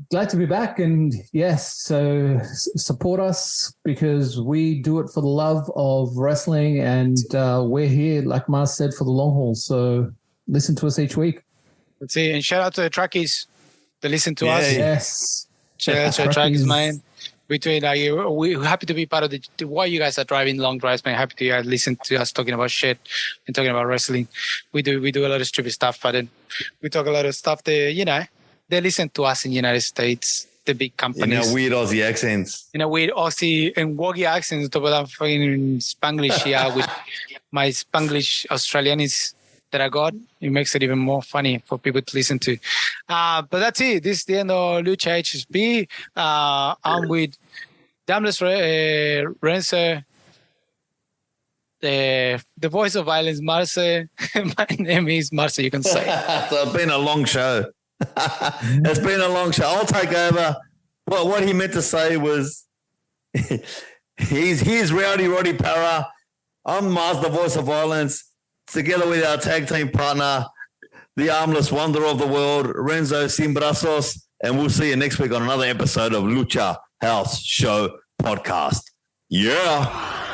glad to be back. And yes, so support us because we do it for the love of wrestling. And we're here, like Mars said, for the long haul. So listen to us each week. That's it. And shout out to the truckies that listen to us. Yes. Shout out to the truckies, man. We're happy to be part of while you guys are driving long drives, man. Happy to listen to us talking about shit and talking about wrestling. We do a lot of stupid stuff, but then we talk a lot of stuff that, they listen to us in the United States, the big companies. In weird Aussie accents. Weird Aussie and woggy accents, top of that fucking Spanglish here with my Spanglish Australianis that I got. It makes it even more funny for people to listen to. But that's it. This is the end of Lucha HSP. I'm with Damnless Renzo, the voice of violence, Marce. My name is Marce, you can say. So it's been a long show. It's been a long show. I'll take over. Well, what he meant to say was he's Rowdy Roddy Parra. I'm Mars, the voice of violence. Together with our tag team partner, the armless wonder of the world, Renzo Simbrazos. And we'll see you next week on another episode of Lucha House Show Podcast. Yeah.